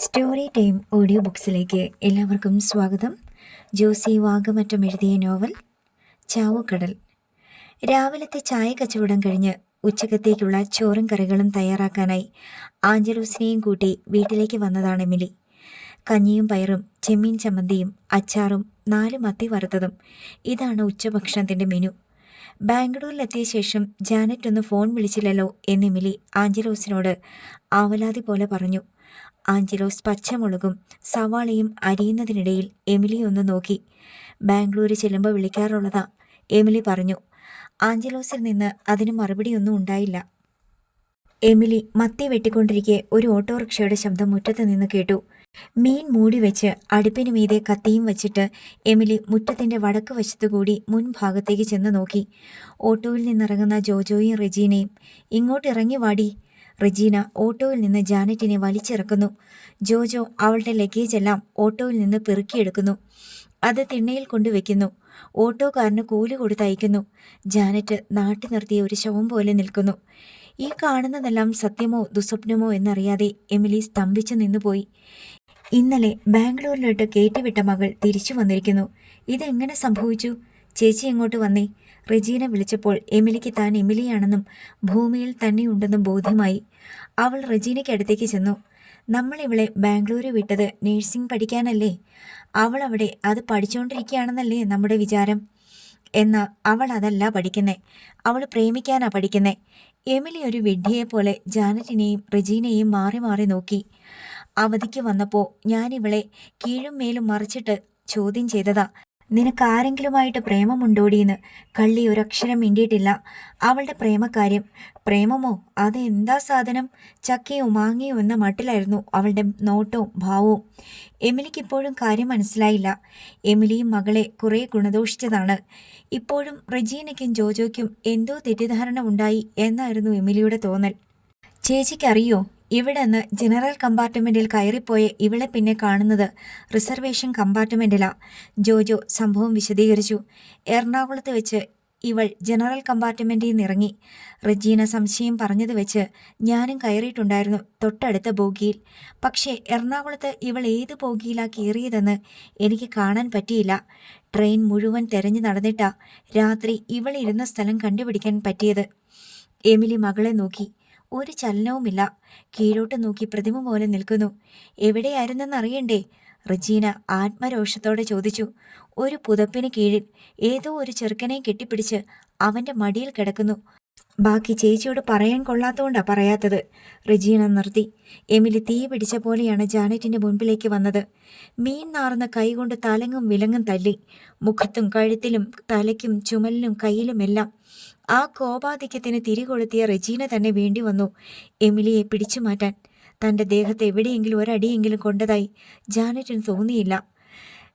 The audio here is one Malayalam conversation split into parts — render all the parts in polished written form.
സ്റ്റോറി ടൈം ഓഡിയോ ബുക്സിലേക്ക് എല്ലാവർക്കും സ്വാഗതം. ജോസി വാഗമറ്റം എഴുതിയ നോവൽ ചാവുകടൽ. രാവിലത്തെ ചായ കച്ചവടം കഴിഞ്ഞ് ഉച്ചക്കത്തേക്കുള്ള ചോറും കറികളും തയ്യാറാക്കാനായി ആഞ്ചലോസിനെയും കൂട്ടി വീട്ടിലേക്ക് വന്നതാണ് എമിലി. കഞ്ഞിയും പയറും ചെമ്മീൻ ചമ്മന്തിയും അച്ചാറും 4 മത്തി വറുത്തതും, ഇതാണ് ഉച്ചഭക്ഷണത്തിൻ്റെ മെനു. ബാംഗ്ലൂരിലെത്തിയ ശേഷം ജാനറ്റ് ഒന്ന് ഫോൺ വിളിച്ചില്ലല്ലോ എന്ന് എമിലി ആഞ്ചലോസിനോട് ആവലാതി പോലെ പറഞ്ഞു. ആഞ്ചലോസ് പച്ചമുളകും സവാളയും അരിയുന്നതിനിടയിൽ എമിലി ഒന്ന് നോക്കി. ബാംഗ്ലൂർ ചെല്ലുമ്പോൾ വിളിക്കാറുള്ളതാ, എമിലി പറഞ്ഞു. ആഞ്ചലോസിൽ നിന്ന് അതിന് മറുപടിയൊന്നും ഉണ്ടായില്ല. എമിലി മത്തി വെട്ടിക്കൊണ്ടിരിക്കെ ഒരു ഓട്ടോറിക്ഷയുടെ ശബ്ദം മുറ്റത്ത് നിന്ന് കേട്ടു. മീൻ മൂടി വെച്ച് അടുപ്പിന് മീതെ കത്തിയും വച്ചിട്ട് എമിലി മുറ്റത്തിൻ്റെ വടക്ക് വശത്തുകൂടി മുൻഭാഗത്തേക്ക് ചെന്ന് നോക്കി. ഓട്ടോയിൽ നിന്നിറങ്ങുന്ന ജോജോയും റെജീനയും. ഇങ്ങോട്ട് ഇറങ്ങി വാടി. റെജീന ഓട്ടോയിൽ നിന്ന് ജാനറ്റിനെ വലിച്ചിറക്കുന്നു. ജോജോ അവളുടെ ലഗേജെല്ലാം ഓട്ടോയിൽ നിന്ന് പെറുക്കിയെടുക്കുന്നു. അത് തിണ്ണയിൽ കൊണ്ടുവയ്ക്കുന്നു. ഓട്ടോക്കാരന് കൂലി കൊടുത്തയക്കുന്നു. ജാനറ്റ് നാട്ടി നിർത്തിയ ഒരു ശവം പോലെ നിൽക്കുന്നു. ഈ കാണുന്നതെല്ലാം സത്യമോ ദുസ്വപ്നമോ എന്നറിയാതെ എമിലി സ്തംഭിച്ചു നിന്നുപോയി. ഇന്നലെ ബാംഗ്ലൂരിലോട്ട് കയറ്റിവിട്ട മകൾ തിരിച്ചു വന്നിരിക്കുന്നു. ഇതെങ്ങനെ സംഭവിച്ചു? ചേച്ചി എങ്ങോട്ട് വന്നേ? റെജീന വിളിച്ചപ്പോൾ എമിലിക്ക് താൻ എമിലിയാണെന്നും ഭൂമിയിൽ തന്നെയുണ്ടെന്നും ബോധ്യമായി. അവൾ റെജീനയ്ക്കടുത്തേക്ക് ചെന്നു. നമ്മൾ ഇവളെ ബാംഗ്ലൂർ വിട്ടത് നേഴ്സിംഗ് പഠിക്കാനല്ലേ? അവൾ അവിടെ അത് പഠിച്ചുകൊണ്ടിരിക്കുകയാണെന്നല്ലേ നമ്മുടെ വിചാരം? എന്നാൽ അവൾ അതല്ല പഠിക്കുന്നേ, അവൾ പ്രേമിക്കാനാ പഠിക്കുന്നേ. എമിലി ഒരു വിഡ്ഢിയെപ്പോലെ ജാനറ്റിനെയും റെജീനയെയും മാറി മാറി നോക്കി. അവധിക്ക് വന്നപ്പോൾ ഞാനിവളെ കീഴും മേലും മറിച്ചിട്ട് ചോദ്യം ചെയ്തതാ, നിനക്കാരെങ്കിലുമായിട്ട് പ്രേമമുണ്ടോടിയെന്ന്. കള്ളി ഒരക്ഷരം മിണ്ടിയിട്ടില്ല. അവളുടെ പ്രേമക്കാര്യം. പ്രേമമോ? അതെന്താ സാധനം? ചക്കയോ മാങ്ങയോ എന്ന മട്ടിലായിരുന്നു അവളുടെ നോട്ടവും ഭാവവും. എമിലിക്കിപ്പോഴും കാര്യം മനസ്സിലായില്ല. എമിലിയും മകളെ കുറേ ഗുണദോഷിച്ചതാണ്. ഇപ്പോഴും റെജീനയ്ക്കും ജോജോയ്ക്കും എന്തോ തെറ്റിദ്ധാരണ ഉണ്ടായി എന്നായിരുന്നു എമിലിയുടെ തോന്നൽ. ചേച്ചിക്കറിയോ, ഇവിടെ നിന്ന് ജനറൽ കമ്പാർട്ട്മെൻറ്റിൽ കയറിപ്പോയ ഇവളെ പിന്നെ കാണുന്നത് റിസർവേഷൻ കമ്പാർട്ട്മെൻറ്റിലാ. ജോജോ സംഭവം വിശദീകരിച്ചു. എറണാകുളത്ത് വെച്ച് ഇവൾ ജനറൽ കമ്പാർട്ട്മെൻറ്റിൽ നിന്നിറങ്ങി. റെജീന സംശയം പറഞ്ഞത് വെച്ച് ഞാനും കയറിയിട്ടുണ്ടായിരുന്നു തൊട്ടടുത്ത ബോഗിയിൽ. പക്ഷേ എറണാകുളത്ത് ഇവൾ ഏത് ബോഗിയിലാണ് കയറിയതെന്ന് എനിക്ക് കാണാൻ പറ്റിയില്ല. ട്രെയിൻ മുഴുവൻ തെരഞ്ഞു നടന്നിട്ടാ രാത്രി ഇവൾ ഇരുന്ന സ്ഥലം കണ്ടുപിടിക്കാൻ പറ്റിയത്. എമിലി മകളെ നോക്കി. ഒരു ചലനവുമില്ല. കീഴോട്ട് നോക്കി പ്രതിമ പോലെ നിൽക്കുന്നു. എവിടെയായിരുന്നെന്നറിയണ്ടേ? റെജീന ആത്മരോഷത്തോടെ ചോദിച്ചു. ഒരു പുതപ്പിന് കീഴിൽ ഏതോ ഒരു ചെറുക്കനെ കെട്ടിപ്പിടിച്ച് അവൻ്റെ മടിയിൽ കിടക്കുന്നു. ബാക്കി ചേച്ചിയോട് പറയാൻ കൊള്ളാത്തതുകൊണ്ടാ പറയാത്തത്. റെജീന നിർത്തി. എമിലി തീ പിടിച്ച പോലെയാണ് ജാനറ്റിൻ്റെ മുൻപിലേക്ക് വന്നത്. മീൻ നാർന്ന കൈകൊണ്ട് തലങ്ങും വിലങ്ങും തല്ലി. മുഖത്തും കഴുത്തിലും തലയ്ക്കും ചുമലിനും കയ്യിലുമെല്ലാം. ആ കോപാധിക്യത്തിന് തിരികൊളുത്തിയ റെജീന തന്നെ വേണ്ടി വന്നു എമിലിയെ പിടിച്ചു മാറ്റാൻ. തൻ്റെ ദേഹത്ത് എവിടെയെങ്കിലും ഒരടിയെങ്കിലും കൊണ്ടതായി ജാനറ്റിന് തോന്നിയില്ല.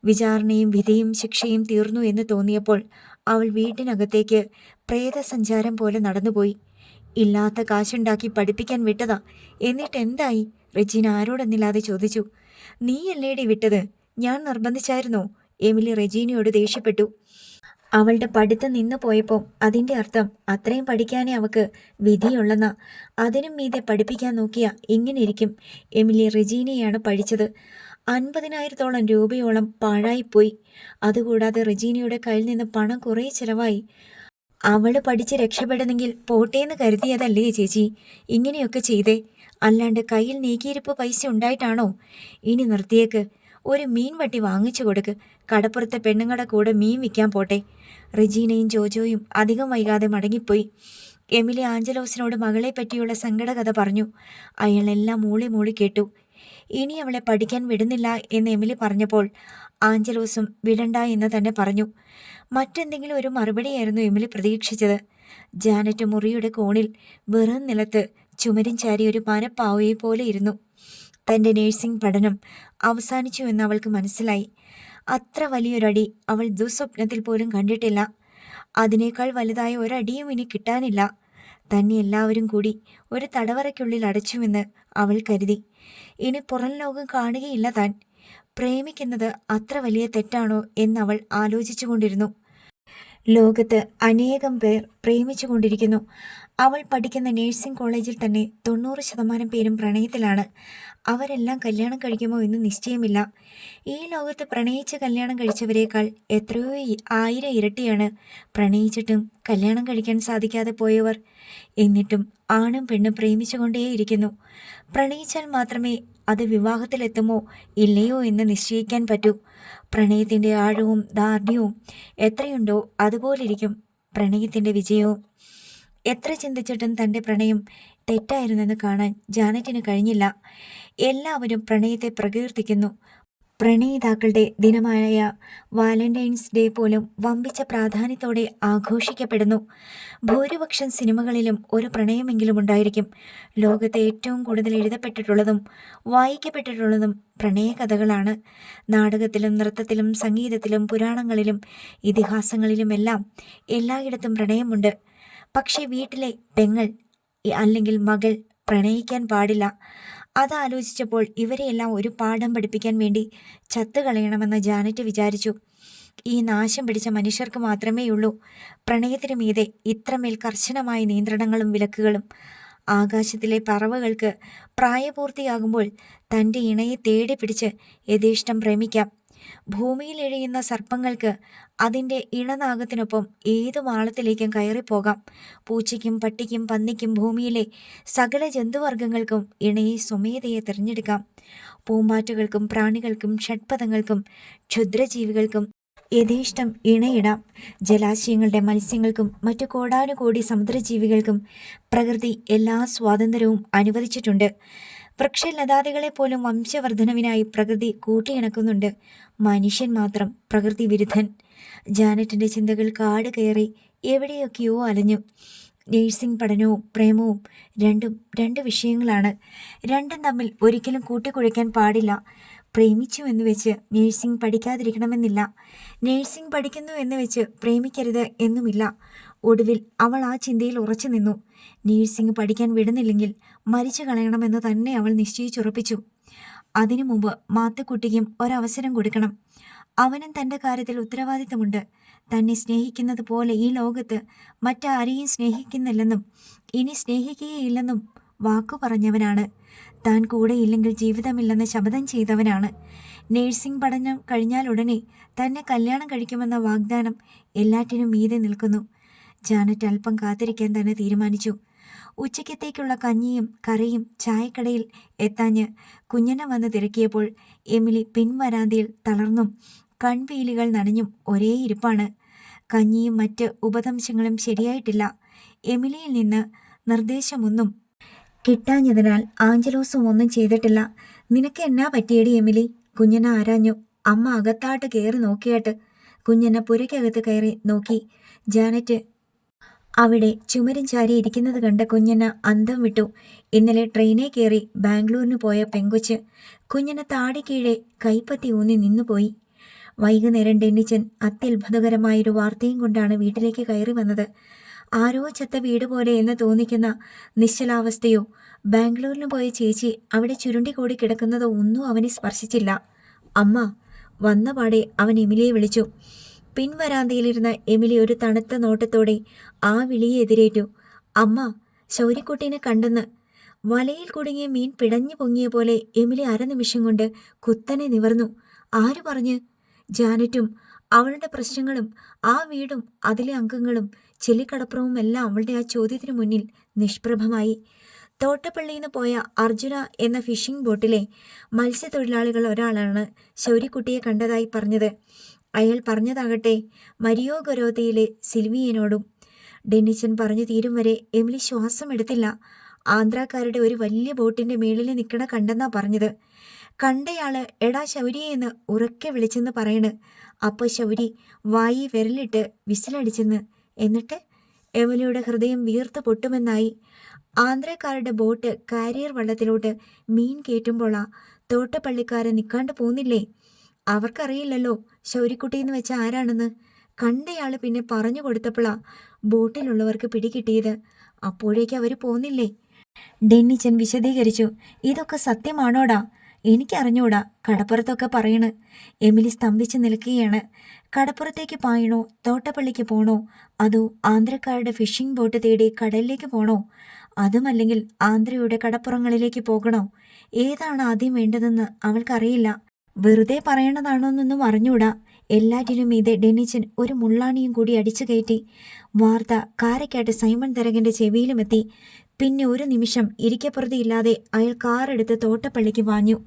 വിചാരണയും വിധിയും ശിക്ഷയും തീർന്നു എന്ന് തോന്നിയപ്പോൾ അവൾ വീട്ടിനകത്തേക്ക് പ്രേതസഞ്ചാരം പോലെ നടന്നുപോയി. ഇല്ലാത്ത കാശുണ്ടാക്കി പഠിപ്പിക്കാൻ വിട്ടതാ. എന്നിട്ട് എന്തായി? റെജീന ആരോടെന്നില്ലാതെ ചോദിച്ചു. നീയല്ലേടി വിട്ടത്? ഞാൻ നിർബന്ധിച്ചായിരുന്നോ? എമിലി റെജീനയോട് ദേഷ്യപ്പെട്ടു. അവളുടെ പഠിത്തം നിന്നു പോയപ്പോൾ അതിൻ്റെ അർത്ഥം അത്രയും പഠിക്കാനേ അവൾക്ക് വിധിയുള്ളെന്നാ. അതിനും മീതെ പഠിപ്പിക്കാൻ നോക്കിയാ ഇങ്ങനെ ഇരിക്കും. എമിലി റെജീനയാണ് പഠിച്ചത്. 50,000-ഓളം രൂപയോളം പാഴായിപ്പോയി. അതുകൂടാതെ റെജീനയുടെ കയ്യിൽ നിന്ന് പണം കുറേ ചിലവായി. അവൾ പഠിച്ച് രക്ഷപ്പെടുന്നെങ്കിൽ പോട്ടേന്ന് കരുതിയതല്ലേ ചേച്ചി ഇങ്ങനെയൊക്കെ ചെയ്തേ? അല്ലാണ്ട് കയ്യിൽ നീക്കിയിരിപ്പ് പൈസ ഉണ്ടായിട്ടാണോ? ഇനി നിർത്തിയേക്ക്. ഒരു മീൻ വട്ടി വാങ്ങിച്ചു കൊടുക്ക്. കടപ്പുറത്തെ പെണ്ണുങ്ങളുടെ കൂടെ മീൻ വിൽക്കാൻ പോട്ടെ. റെജീനയും ജോജോയും അധികം വൈകാതെ മടങ്ങിപ്പോയി. എമിലി ആഞ്ചലോസിനോട് മകളെ പറ്റിയുള്ള സങ്കടകഥ പറഞ്ഞു. അയാളെല്ലാം മൂളി മൂളി കേട്ടു. ഇനി അവളെ പഠിക്കാൻ വിടുന്നില്ല എന്ന് എമിലി പറഞ്ഞപ്പോൾ ആഞ്ചലോസും വിടണ്ട എന്ന് തന്നെ പറഞ്ഞു. മറ്റെന്തെങ്കിലും ഒരു മറുപടിയായിരുന്നു എമിലി പ്രതീക്ഷിച്ചത്. ജാനറ്റ് മുറിയുടെ കോണിൽ വെറും നിലത്ത് ചുമരും ചാരി ഒരു പനപ്പാവയെ പോലെ ഇരുന്നു. തൻ്റെ നേഴ്സിംഗ് പഠനം അവസാനിച്ചു എന്ന് അവൾക്ക് മനസ്സിലായി. അത്ര വലിയൊരടി അവൾ ദുസ്വപ്നത്തിൽ പോലും കണ്ടിട്ടില്ല. അതിനേക്കാൾ വലുതായ ഒരടിയും ഇനി കിട്ടാനില്ല. തന്നെ എല്ലാവരും കൂടി ഒരു തടവറയ്ക്കുള്ളിൽ അടച്ചുവെന്ന് അവൾ കരുതി. ഇനി പുറം ലോകം കാണുകയില്ല താൻ. പ്രേമിക്കുന്നത് അത്ര വലിയ തെറ്റാണോ എന്നവൾ ആലോചിച്ചു കൊണ്ടിരുന്നു. ലോകത്ത് അനേകം പേർ പ്രേമിച്ചു കൊണ്ടിരിക്കുന്നു. അവൾ പഠിക്കുന്ന നേഴ്സിംഗ് കോളേജിൽ തന്നെ 90% പേരും പ്രണയത്തിലാണ്. അവരെല്ലാം കല്യാണം കഴിക്കുമോ എന്ന് നിശ്ചയമില്ല. ഈ ലോകത്ത് പ്രണയിച്ച് കല്യാണം കഴിച്ചവരേക്കാൾ എത്രയോ 1000 ഇരട്ടിയാണ് പ്രണയിച്ചിട്ടും കല്യാണം കഴിക്കാൻ സാധിക്കാതെ പോയവർ. എന്നിട്ടും ആണും പെണ്ണും പ്രേമിച്ചുകൊണ്ടേയിരിക്കുന്നു. പ്രണയിച്ചാൽ മാത്രമേ അത് വിവാഹത്തിലെത്തുമോ ഇല്ലയോ എന്ന് നിശ്ചയിക്കാൻ പറ്റൂ. പ്രണയത്തിൻ്റെ ആഴവും ദാർഢ്യവും എത്രയുണ്ടോ അതുപോലിരിക്കും പ്രണയത്തിൻ്റെ വിജയവും. എത്ര ചിന്തിച്ചിട്ടും തൻ്റെ പ്രണയം തെറ്റായിരുന്നെന്ന് കാണാൻ ജാനറ്റിന് കഴിഞ്ഞില്ല. എല്ലാവരും പ്രണയത്തെ പ്രകീർത്തിക്കുന്നു. പ്രണയിതാക്കളുടെ ദിനമായ വാലന്റൈൻസ് ഡേ പോലും വമ്പിച്ച പ്രാധാന്യത്തോടെ ആഘോഷിക്കപ്പെടുന്നു. ഭൂരിപക്ഷം സിനിമകളിലും ഒരു പ്രണയമെങ്കിലും ഉണ്ടായിരിക്കും. ലോകത്തെ ഏറ്റവും കൂടുതൽ എഴുതപ്പെട്ടിട്ടുള്ളതും വായിക്കപ്പെട്ടിട്ടുള്ളതും പ്രണയകഥകളാണ്. നാടകത്തിലും നൃത്തത്തിലും സംഗീതത്തിലും പുരാണങ്ങളിലും ഇതിഹാസങ്ങളിലുമെല്ലാം എല്ലായിടത്തും പ്രണയമുണ്ട്. പക്ഷേ വീട്ടിലെ പെങ്ങൾ അല്ലെങ്കിൽ മകൾ പ്രണയിക്കാൻ പാടില്ല. അതാലോചിച്ചപ്പോൾ ഇവരെയെല്ലാം ഒരു പാഠം പഠിപ്പിക്കാൻ വേണ്ടി ചത്തുകളയണമെന്ന് ജാനറ്റ് വിചാരിച്ചു. ഈ നാശം പിടിച്ച മനുഷ്യർക്ക് മാത്രമേയുള്ളൂ പ്രണയത്തിനു മീതെ ഇത്രമേൽ കർശനമായ നിയന്ത്രണങ്ങളും വിലക്കുകളും. ആകാശത്തിലെ പറവകൾക്ക് പ്രായപൂർത്തിയാകുമ്പോൾ തൻ്റെ ഇണയെ തേടി പിടിച്ച് യഥേഷ്ടം പ്രേമിക്കാം. ഭൂമിയിൽ എഴിയുന്ന സർപ്പങ്ങൾക്ക് അതിൻ്റെ ഇണനാഗത്തിനൊപ്പം ഏതു മാളത്തിലേക്കും കയറിപ്പോകാം. പൂച്ചയ്ക്കും പട്ടിക്കും പന്നിക്കും ഭൂമിയിലെ സകല ജന്തുവർഗങ്ങൾക്കും ഇണയെ സ്വമേധയെ തിരഞ്ഞെടുക്കാം. പൂമ്പാറ്റകൾക്കും പ്രാണികൾക്കും ഷഡ്പദങ്ങൾക്കും ക്ഷുദ്രജീവികൾക്കും യഥേഷ്ടം ഇണയിടാം. ജലാശയങ്ങളുടെ മത്സ്യങ്ങൾക്കും മറ്റു കോടാനുകോടി സമുദ്രജീവികൾക്കും പ്രകൃതി എല്ലാ സ്വാതന്ത്ര്യവും അനുവദിച്ചിട്ടുണ്ട്. വൃക്ഷലതാദികളെപ്പോലും വംശവർദ്ധനവിനായി പ്രകൃതി കൂട്ടിയിണക്കുന്നുണ്ട്. മനുഷ്യൻ മാത്രം പ്രകൃതി വിരുദ്ധൻ. ജാനറ്റിൻ്റെ ചിന്തകൾ കാട് കയറി എവിടെയൊക്കെയോ അലഞ്ഞു. നേഴ്സിംഗ് പഠനവും പ്രേമവും രണ്ടും രണ്ട് വിഷയങ്ങളാണ്. രണ്ടും തമ്മിൽ ഒരിക്കലും കൂട്ടിക്കുഴയ്ക്കാൻ പാടില്ല. പ്രേമിച്ചു എന്ന് വെച്ച് നേഴ്സിംഗ് പഠിക്കാതിരിക്കണമെന്നില്ല. നേഴ്സിംഗ് പഠിക്കുന്നു എന്ന് വെച്ച് പ്രേമിക്കരുത് എന്നുമില്ല. ഒടുവിൽ അവൾ ആ ചിന്തയിൽ ഉറച്ചു നിന്നു. നേഴ്സിംഗ് പഠിക്കാൻ വിടുന്നില്ലെങ്കിൽ മരിച്ചു കളയണമെന്ന് തന്നെ അവൾ നിശ്ചയിച്ചുറപ്പിച്ചു. അതിനു മുമ്പ് മാത്തുക്കുട്ടിക്കും ഒരവസരം കൊടുക്കണം. അവനും തൻ്റെ കാര്യത്തിൽ ഉത്തരവാദിത്തമുണ്ട്. തന്നെ സ്നേഹിക്കുന്നത് പോലെ ഈ ലോകത്ത് മറ്റാരെയും സ്നേഹിക്കുന്നില്ലെന്നും ഇനി സ്നേഹിക്കുകയില്ലെന്നും വാക്കു പറഞ്ഞവനാണ്. താൻ കൂടെയില്ലെങ്കിൽ ജീവിതമില്ലെന്ന് ശപഥം ചെയ്തവനാണ്. നേഴ്സിംഗ് പഠനം കഴിഞ്ഞാലുടനെ തന്നെ കല്യാണം കഴിക്കുമെന്ന വാഗ്ദാനം എല്ലാറ്റിനും മീതെ നിൽക്കുന്നു. ജാനറ്റ് അല്പം കാത്തിരിക്കാൻ തന്നെ തീരുമാനിച്ചു. ഉച്ചയ്ക്കത്തേക്കുള്ള കഞ്ഞിയും കറിയും ചായക്കടയിൽ എത്താഞ്ഞ് കുഞ്ഞന വന്ന് തിരക്കിയപ്പോൾ എമിലി പിൻവരാന്തയിൽ തളർന്നും കൺപീലികൾ നനഞ്ഞും ഒരേ ഇരിപ്പാണ്. കഞ്ഞിയും മറ്റ് ഉപദംശങ്ങളും ശരിയായിട്ടില്ല. എമിലിയിൽ നിന്ന് നിർദ്ദേശമൊന്നും കിട്ടാഞ്ഞതിനാൽ ആഞ്ചലോസും ഒന്നും ചെയ്തിട്ടില്ല. നിനക്ക് എന്നാ പറ്റിയടി എമിലി? കുഞ്ഞന ആരാഞ്ഞു. അമ്മ അകത്താട്ട് കയറി നോക്കിയാട്ട്. കുഞ്ഞന പുരയ്ക്കകത്ത് കയറി നോക്കി. ജാനറ്റ് അവിടെ ചുമരും ചാരി ഇരിക്കുന്നത് കണ്ട കുഞ്ഞന അന്തം വിട്ടു. ഇന്നലെ ട്രെയിനേ കയറി ബാംഗ്ലൂരിന് പോയ പെങ്കൊച്ച്. കുഞ്ഞന താടി കീഴെ കൈപ്പത്തി ഊന്നി നിന്നുപോയി. വൈകുന്നേരം ഡെന്നിച്ചൻ അത്യത്ഭുതകരമായൊരു വാർത്തയും കൊണ്ടാണ് വീട്ടിലേക്ക് കയറി വന്നത്. ആരോ ചത്ത വീട് പോലെ എന്ന് തോന്നിക്കുന്ന നിശ്ചലാവസ്ഥയോ ബാംഗ്ലൂരിന് പോയ ചേച്ചി അവിടെ ചുരുണ്ടിക്കൂടി കിടക്കുന്നതോ ഒന്നും അവനെ സ്പർശിച്ചില്ല. അമ്മ വന്ന പാടെ അവൻ എമിലിയെ വിളിച്ചു. പിൻവരാന്തയിലിരുന്ന എമിലി ഒരു തണുത്ത നോട്ടത്തോടെ ആ വിളിയെ എതിരേറ്റു. അമ്മ, ശൗര്യക്കുട്ടീനെ കണ്ടെന്ന്. വലയിൽ കുടുങ്ങിയ മീൻ പിടഞ്ഞു പൊങ്ങിയ പോലെ എമിലി അരനിമിഷം കൊണ്ട് കുത്തനെ നിവർന്നു. ആര് പറഞ്ഞ്? ജാനറ്റും അവളുടെ പ്രശ്നങ്ങളും ആ വീടും അതിലെ അംഗങ്ങളും ചെല്ലിക്കടപ്പുറവും എല്ലാം അവളുടെ ആ ചോദ്യത്തിനു മുന്നിൽ നിഷ്പ്രഭമായി. തോട്ടപ്പള്ളിയിൽ നിന്ന് പോയ അർജുന എന്ന ഫിഷിംഗ് ബോട്ടിലെ മത്സ്യത്തൊഴിലാളികൾ ഒരാളാണ് ശൗര്യക്കുട്ടിയെ കണ്ടതായി പറഞ്ഞത്. അയാൾ പറഞ്ഞതാകട്ടെ മരിയോ ഗൊരോത്തയിലെ സിൽവിയനോടും. ഡെന്നിച്ചൻ പറഞ്ഞു തീരും വരെ എമിലി ശ്വാസം എടുത്തില്ല. ആന്ധ്രാക്കാരുടെ ഒരു വലിയ ബോട്ടിൻ്റെ മേളിൽ നിൽക്കണ കണ്ടെന്നാ പറഞ്ഞത്. കണ്ടയാള് എടാ ശൗരിയെ എന്ന് ഉറക്കെ വിളിച്ചെന്ന് പറയണ്. അപ്പോൾ ശൗരി വായി വിരലിട്ട് വിസിലടിച്ചെന്ന്. എന്നിട്ട് എമിലിയുടെ ഹൃദയം വീർത്ത് പൊട്ടുമെന്നായി. ആന്ധ്രക്കാരുടെ ബോട്ട് കാരിയർ വള്ളത്തിലോട്ട് മീൻ കയറ്റുമ്പോളാ തോട്ടപ്പള്ളിക്കാരൻ നിൽക്കാണ്ട് പോന്നില്ലേ. അവർക്കറിയില്ലല്ലോ ശൗരിക്കുട്ടിയെന്ന് വെച്ച ആരാണെന്ന്. കണ്ടയാൾ പിന്നെ പറഞ്ഞു കൊടുത്തപ്പോഴാ ബോട്ടിലുള്ളവർക്ക് പിടികിട്ടിയത്. അപ്പോഴേക്ക് അവർ പോന്നില്ലേ. ഡെന്നിച്ചൻ വിശദീകരിച്ചു. ഇതൊക്കെ സത്യമാണോടാ? എനിക്കറിഞ്ഞൂടാ, കടപ്പുറത്തൊക്കെ പറയണ്. എമിലി സ്തംഭിച്ച് നിൽക്കുകയാണ്. കടപ്പുറത്തേക്ക് പായണോ, തോട്ടപ്പള്ളിക്ക് പോണോ, അതോ ആന്ധ്രക്കാരുടെ ഫിഷിംഗ് ബോട്ട് തേടി കടലിലേക്ക് പോണോ, അതുമല്ലെങ്കിൽ ആന്ധ്രയുടെ കടപ്പുറങ്ങളിലേക്ക് പോകണോ? ഏതാണ് ആദ്യം വേണ്ടതെന്ന് അവൾക്കറിയില്ല. വെറുതെ പറയണതാണോന്നൊന്നും അറിഞ്ഞൂടാ. എല്ലാറ്റിനും മീതെ ഡെന്നിച്ചൻ ഒരു മുള്ളാണിയും കൂടി അടിച്ചു കയറ്റി. വാർത്ത കാരക്കാട്ട് സൈമൺ തരകന്റെ ചെവിയിലുമെത്തി. പിന്നെ ഒരു നിമിഷം ഇരിക്കപ്പുറതിയില്ലാതെ അയാൾ കാറെടുത്ത് തോട്ടപ്പള്ളിക്ക് വാഞ്ഞു.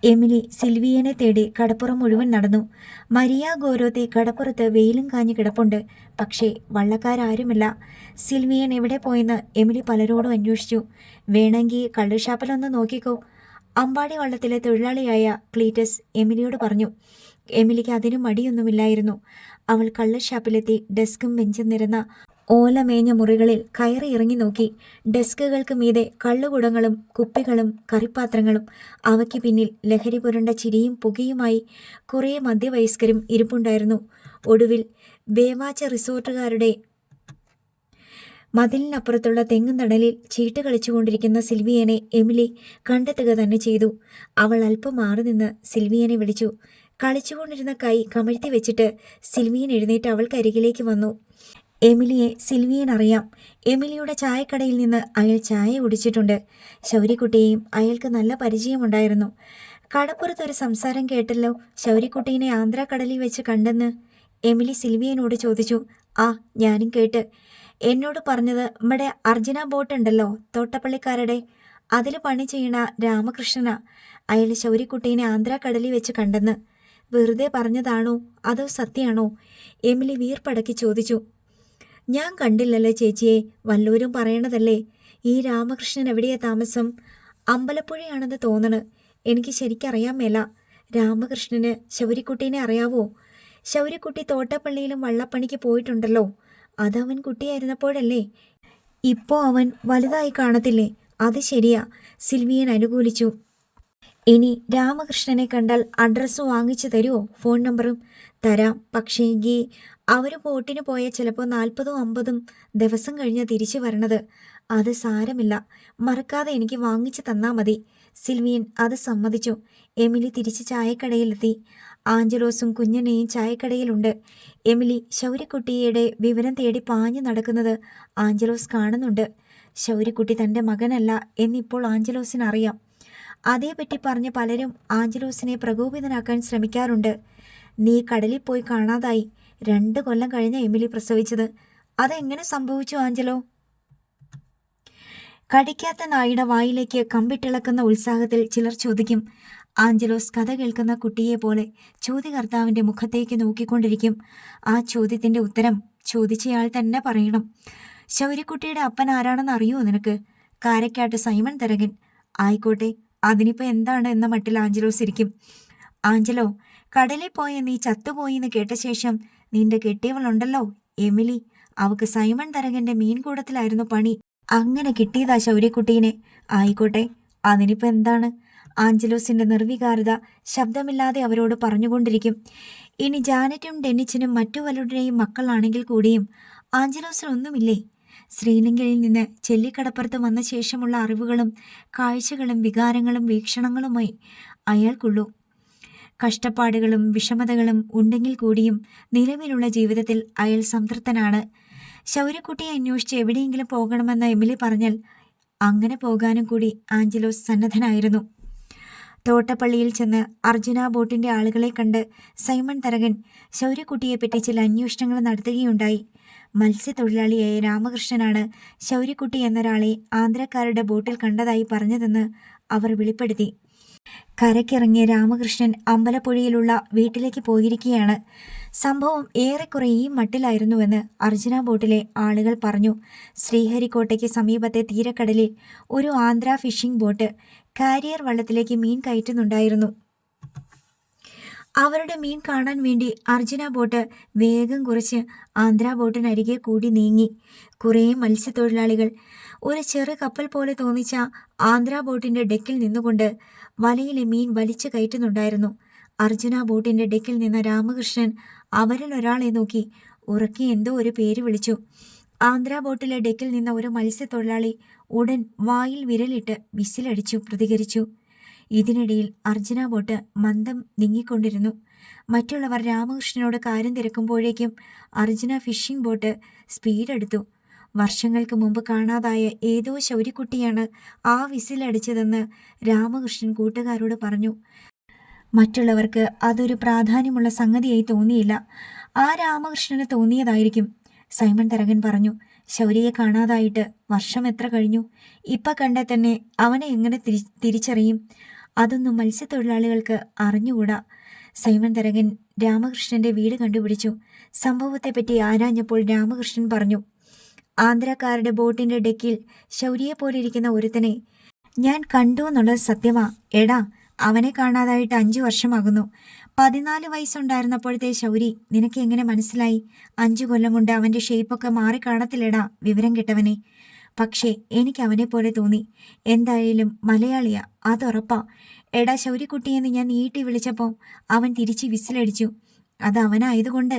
എമിലി സിൽവിയനെ തേടി കടപ്പുറം മുഴുവൻ നടന്നു. മരിയ ഗോരോത്തെ കടപ്പുറത്ത് വെയിലും കാഞ്ഞു കിടപ്പുണ്ട്. പക്ഷേ വള്ളക്കാരാരുമില്ല. സിൽവിയൻ എവിടെ പോയെന്ന് എമിലി പലരോടും അന്വേഷിച്ചു. വേണമെങ്കിൽ കള്ളുഷാപ്പിലൊന്ന് നോക്കിക്കോ, അമ്പാടി വള്ളത്തിലെ തൊഴിലാളിയായ ക്ലീറ്റസ് എമിലിയോട് പറഞ്ഞു. എമിലിക്ക് അതിനും മടിയൊന്നുമില്ലായിരുന്നു. അവൾ കള്ളുഷാപ്പിലെത്തി ഡെസ്കും ബെഞ്ചും നിരന്ന ഓലമേഞ്ഞ മുറികളിൽ കയറി ഇറങ്ങി നോക്കി. ഡെസ്കുകൾക്ക് മീതെ കള്ളുകുടങ്ങളും കുപ്പികളും കറിപ്പാത്രങ്ങളും. അവയ്ക്ക് പിന്നിൽ ലഹരി പുരണ്ട ചിരിയും പുകയുമായി കുറേ മധ്യവയസ്കരും ഇരിപ്പുണ്ടായിരുന്നു. ഒടുവിൽ ബേവാച്ച റിസോർട്ടുകാരുടെ മതിലിനപ്പുറത്തുള്ള തെങ്ങും തണലിൽ ചീട്ട് കളിച്ചുകൊണ്ടിരിക്കുന്ന സിൽവിയനെ എമിലി കണ്ടെത്തുക തന്നെ ചെയ്തു. അവൾ അല്പം മാറി നിന്ന് സിൽവിയനെ വിളിച്ചു. കളിച്ചുകൊണ്ടിരുന്ന കൈ കമഴ്ത്തി വെച്ചിട്ട് സിൽവിയൻ എഴുന്നേറ്റ് അവൾക്കരികിലേക്ക് വന്നു. എമിലിയെ സിൽവിയൻ അറിയാം. എമിലിയുടെ ചായക്കടയിൽ നിന്ന് അയാൾ ചായ കുടിച്ചിട്ടുണ്ട്. ശൗര്യക്കുട്ടിയെയും അയാൾക്ക് നല്ല പരിചയമുണ്ടായിരുന്നു. കടപ്പുറത്തൊരു സംസാരം കേട്ടല്ലോ, ശൗര്യക്കുട്ടീനെ ആന്ധ്രാക്കടലിൽ വെച്ച് കണ്ടെന്ന് എമിലി സിൽവിയനോട് ചോദിച്ചു. ആ, ഞാനും കേട്ട്. എന്നോട് പറഞ്ഞത് നമ്മുടെ അർജുന ബോട്ട് ഉണ്ടല്ലോ, തോട്ടപ്പള്ളിക്കാരുടെ, അതിൽ പണി ചെയ്യണ രാമകൃഷ്ണനാ. അയാൾ ശൗര്യക്കുട്ടീനെ ആന്ധ്രാക്കടലിൽ വെച്ച് കണ്ടെന്ന്. വെറുതെ പറഞ്ഞതാണോ അതോ സത്യമാണോ? എമിലി വീർപ്പടക്കി ചോദിച്ചു. ഞാൻ കണ്ടില്ലല്ലോ ചേച്ചിയെ, വല്ലവരും പറയണതല്ലേ. ഈ രാമകൃഷ്ണൻ എവിടെയാ താമസം? അമ്പലപ്പുഴയാണെന്ന് തോന്നണ്. എനിക്ക് ശരിക്കറിയാൻ മേല. രാമകൃഷ്ണന് ശൗര്യക്കുട്ടീനെ അറിയാവോ? ശൗര്യക്കുട്ടി തോട്ടപ്പള്ളിയിലും വള്ളപ്പണിക്ക് പോയിട്ടുണ്ടല്ലോ. അതവൻ കുട്ടിയായിരുന്നപ്പോഴല്ലേ. ഇപ്പോൾ അവൻ വലുതായി കാണത്തില്ലേ? അത് ശരിയാ, സിൽവിയൻ അനുകൂലിച്ചു. ഇനി രാമകൃഷ്ണനെ കണ്ടാൽ അഡ്രസ്സ് വാങ്ങിച്ചു തരുമോ? ഫോൺ നമ്പറും തരാം. പക്ഷേ എങ്കിൽ അവർ ബോട്ടിന് പോയാൽ ചിലപ്പോൾ 40 50 ദിവസം കഴിഞ്ഞാൽ തിരിച്ചു വരണത്. അത് സാരമില്ല, മറക്കാതെ എനിക്ക് വാങ്ങിച്ചു തന്നാൽ മതി. സിൽവിയൻ അത് സമ്മതിച്ചു. എമിലി തിരിച്ച് ചായക്കടയിലെത്തി. ആഞ്ചലോസും കുഞ്ഞനെയും ചായക്കടയിലുണ്ട്. എമിലി ശൗര്യക്കുട്ടിയുടെ വിവരം തേടി പാഞ്ഞു നടക്കുന്നത് ആഞ്ചലോസ് കാണുന്നുണ്ട്. ശൗര്യക്കുട്ടി തൻ്റെ മകനല്ല എന്നിപ്പോൾ ആഞ്ചലോസിനറിയാം. അതേപറ്റി പറഞ്ഞ് പലരും ആഞ്ചലോസിനെ പ്രകോപിതനാക്കാൻ ശ്രമിക്കാറുണ്ട്. നീ കടലിൽ പോയി കാണാതായി. 2 കൊല്ലം കഴിഞ്ഞ എമിലി പ്രസവിച്ചത്. അതെങ്ങനെ സംഭവിച്ചു ആഞ്ചലോ? കടിക്കാത്ത നായുടെ വായിലേക്ക് കമ്പിട്ടിളക്കുന്ന ഉത്സാഹത്തിൽ ചിലർ ചോദിക്കും. ആഞ്ചലോസ് കഥ കേൾക്കുന്ന കുട്ടിയെ പോലെ ചോദ്യകർത്താവിൻ്റെ മുഖത്തേക്ക് നോക്കിക്കൊണ്ടിരിക്കും. ആ ചോദ്യത്തിൻ്റെ ഉത്തരം ചോദിച്ചയാൾ തന്നെ പറയണം. ശൗര്യക്കുട്ടിയുടെ അപ്പൻ ആരാണെന്ന് അറിയുമോ നിനക്ക്? കാരക്കാട്ട് സൈമൺ തരകൻ. ആയിക്കോട്ടെ, അതിനിപ്പോൾ എന്താണ് എന്ന മട്ടിൽ ആഞ്ചലോസ് ഇരിക്കും. ആഞ്ചലോ, കടലിൽ പോയ നീ ചത്തുപോയി എന്ന് കേട്ട ശേഷം നിന്റെ കെട്ടിയവളുണ്ടല്ലോ എമിലി, അവക്ക് സൈമൺ തരകന്റെ മീൻകൂടത്തിലായിരുന്നു പണി. അങ്ങനെ കിട്ടിയതാ ശൗര്യക്കുട്ടീനെ. ആയിക്കോട്ടെ, അതിനിപ്പോൾ എന്താണ്? ആഞ്ചലോസിന്റെ നിർവികാരത ശബ്ദമില്ലാതെ അവരോട് പറഞ്ഞുകൊണ്ടിരിക്കും. ഇനി ജാനറ്റും ഡെന്നിച്ചനും മറ്റു പലരുടെയും മക്കളാണെങ്കിൽ കൂടിയും ആഞ്ചലോസിനൊന്നുമില്ലേ? ശ്രീലങ്കയിൽ നിന്ന് ചെല്ലിക്കടപ്പുറത്ത് വന്ന ശേഷമുള്ള അറിവുകളും കാഴ്ചകളും വികാരങ്ങളും വീക്ഷണങ്ങളുമായി അയാൾക്കുള്ളൂ. കഷ്ടപ്പാടുകളും വിഷമതകളും ഉണ്ടെങ്കിൽ കൂടിയും നിലവിലുള്ള ജീവിതത്തിൽ അയാൾ സംതൃപ്തനാണ്. ശൗര്യക്കുട്ടിയെ അന്വേഷിച്ച് എവിടെയെങ്കിലും പോകണമെന്ന് എമിലി പറഞ്ഞാൽ അങ്ങനെ പോകാനും കൂടി ആഞ്ചലോസ് സന്നദ്ധനായിരുന്നു. തോട്ടപ്പള്ളിയിൽ ചെന്ന് അർജുന ബോട്ടിൻ്റെ ആളുകളെ കണ്ട് സൈമൺ തരകൻ ശൗര്യക്കുട്ടിയെപ്പറ്റി ചില അന്വേഷണങ്ങൾ നടത്തുകയുണ്ടായി. മത്സ്യത്തൊഴിലാളിയായ രാമകൃഷ്ണനാണ് ശൗര്യക്കുട്ടി എന്നൊരാളെ ആന്ധ്രക്കാരുടെ ബോട്ടിൽ കണ്ടതായി പറഞ്ഞതെന്ന് അവർ വെളിപ്പെടുത്തി. കരക്കിറങ്ങിയ രാമകൃഷ്ണൻ അമ്പലപ്പുഴയിലുള്ള വീട്ടിലേക്ക് പോയിരിക്കുകയാണ്. സംഭവം ഏറെക്കുറെ ഈ മട്ടിലായിരുന്നുവെന്ന് അർജുന ബോട്ടിലെ ആളുകൾ പറഞ്ഞു. ശ്രീഹരിക്കോട്ടയ്ക്ക് സമീപത്തെ തീരക്കടലിൽ ഒരു ആന്ധ്ര ഫിഷിംഗ് ബോട്ട് കാരിയർ വള്ളത്തിലേക്ക് മീൻ കയറ്റുന്നുണ്ടായിരുന്നു. അവരുടെ മീൻ കാണാൻ വേണ്ടി അർജുന ബോട്ട് വേഗം കുറച്ച് ആന്ധ്ര ബോട്ടിനരികെ കൂടി നീങ്ങി. കുറേ മത്സ്യത്തൊഴിലാളികൾ ഒരു ചെറു കപ്പൽ പോലെ തോന്നിച്ച ആന്ധ്ര ബോട്ടിൻ്റെ ഡെക്കിൽ നിന്നുകൊണ്ട് വലയിലെ മീൻ വലിച്ചു കയറ്റുന്നുണ്ടായിരുന്നു. അർജുന ബോട്ടിൻ്റെ ഡെക്കിൽ നിന്ന രാമകൃഷ്ണൻ അവരിൽ ഒരാളെ നോക്കി ഉറക്കി എന്തോ ഒരു പേര് വിളിച്ചു. ആന്ധ്ര ബോട്ടിലെ ഡെക്കിൽ നിന്ന ഒരു മത്സ്യത്തൊഴിലാളി ഉടൻ വായിൽ വിരലിട്ട് വിസിലടിച്ചു പ്രതികരിച്ചു. ഇതിനിടയിൽ അർച്ചന ബോട്ട് മന്ദം നീങ്ങിക്കൊണ്ടിരുന്നു. മറ്റുള്ളവർ രാമകൃഷ്ണനോട് കാര്യം തിരക്കുമ്പോഴേക്കും അർച്ചന ഫിഷിംഗ് ബോട്ട് സ്പീഡെടുത്തു. വർഷങ്ങൾക്ക് മുമ്പ് കാണാതായ ഏതോ ശൗര്യക്കുട്ടിയാണ് ആ വിസിലടിച്ചതെന്ന് രാമകൃഷ്ണൻ കൂട്ടുകാരോട് പറഞ്ഞു. മറ്റുള്ളവർക്ക് അതൊരു പ്രാധാന്യമുള്ള സംഗതിയായി തോന്നിയില്ല. ആ രാമകൃഷ്ണന് തോന്നിയതായിരിക്കും. സൈമൺ തരകൻ പറഞ്ഞു. ശൗര്യയെ കാണാതായിട്ട് വർഷം എത്ര കഴിഞ്ഞു? ഇപ്പം കണ്ടാൽ തന്നെ അവനെ എങ്ങനെ തിരിച്ചറിയും? അതൊന്നും മത്സ്യത്തൊഴിലാളികൾക്ക് അറിഞ്ഞുകൂടാ. സൈമൺ തരകൻ രാമകൃഷ്ണന്റെ വീട് കണ്ടുപിടിച്ചു. സംഭവത്തെപ്പറ്റി ആരാഞ്ഞപ്പോൾ രാമകൃഷ്ണൻ പറഞ്ഞു, ആന്ധ്രാക്കാരുടെ ബോട്ടിന്റെ ഡെക്കിൽ ശൗര്യയെ പോലെ ഇരിക്കുന്ന ഒരുത്തനെ ഞാൻ കണ്ടു എന്നുള്ളത് സത്യമാ. എടാ, അവനെ കാണാതായിട്ട് 5 വർഷമാകുന്നു. 14 വയസ്സുണ്ടായിരുന്നപ്പോഴത്തെ ശൗരി നിനക്ക് എങ്ങനെ മനസ്സിലായി? 5 കൊല്ലം കൊണ്ട് അവൻ്റെ ഷേപ്പൊക്കെ മാറിക്കാണത്തില്ലടാ വിവരം കിട്ടവനെ. പക്ഷേ എനിക്ക് അവനെ പോലെ തോന്നി. എന്തായാലും മലയാളിയാ, അതുറപ്പാ. എടാ ശൗര്യക്കുട്ടിയെന്ന് ഞാൻ നീട്ടി വിളിച്ചപ്പോൾ അവൻ തിരിച്ച് വിസിലടിച്ചു. അത് അവനായതുകൊണ്ട്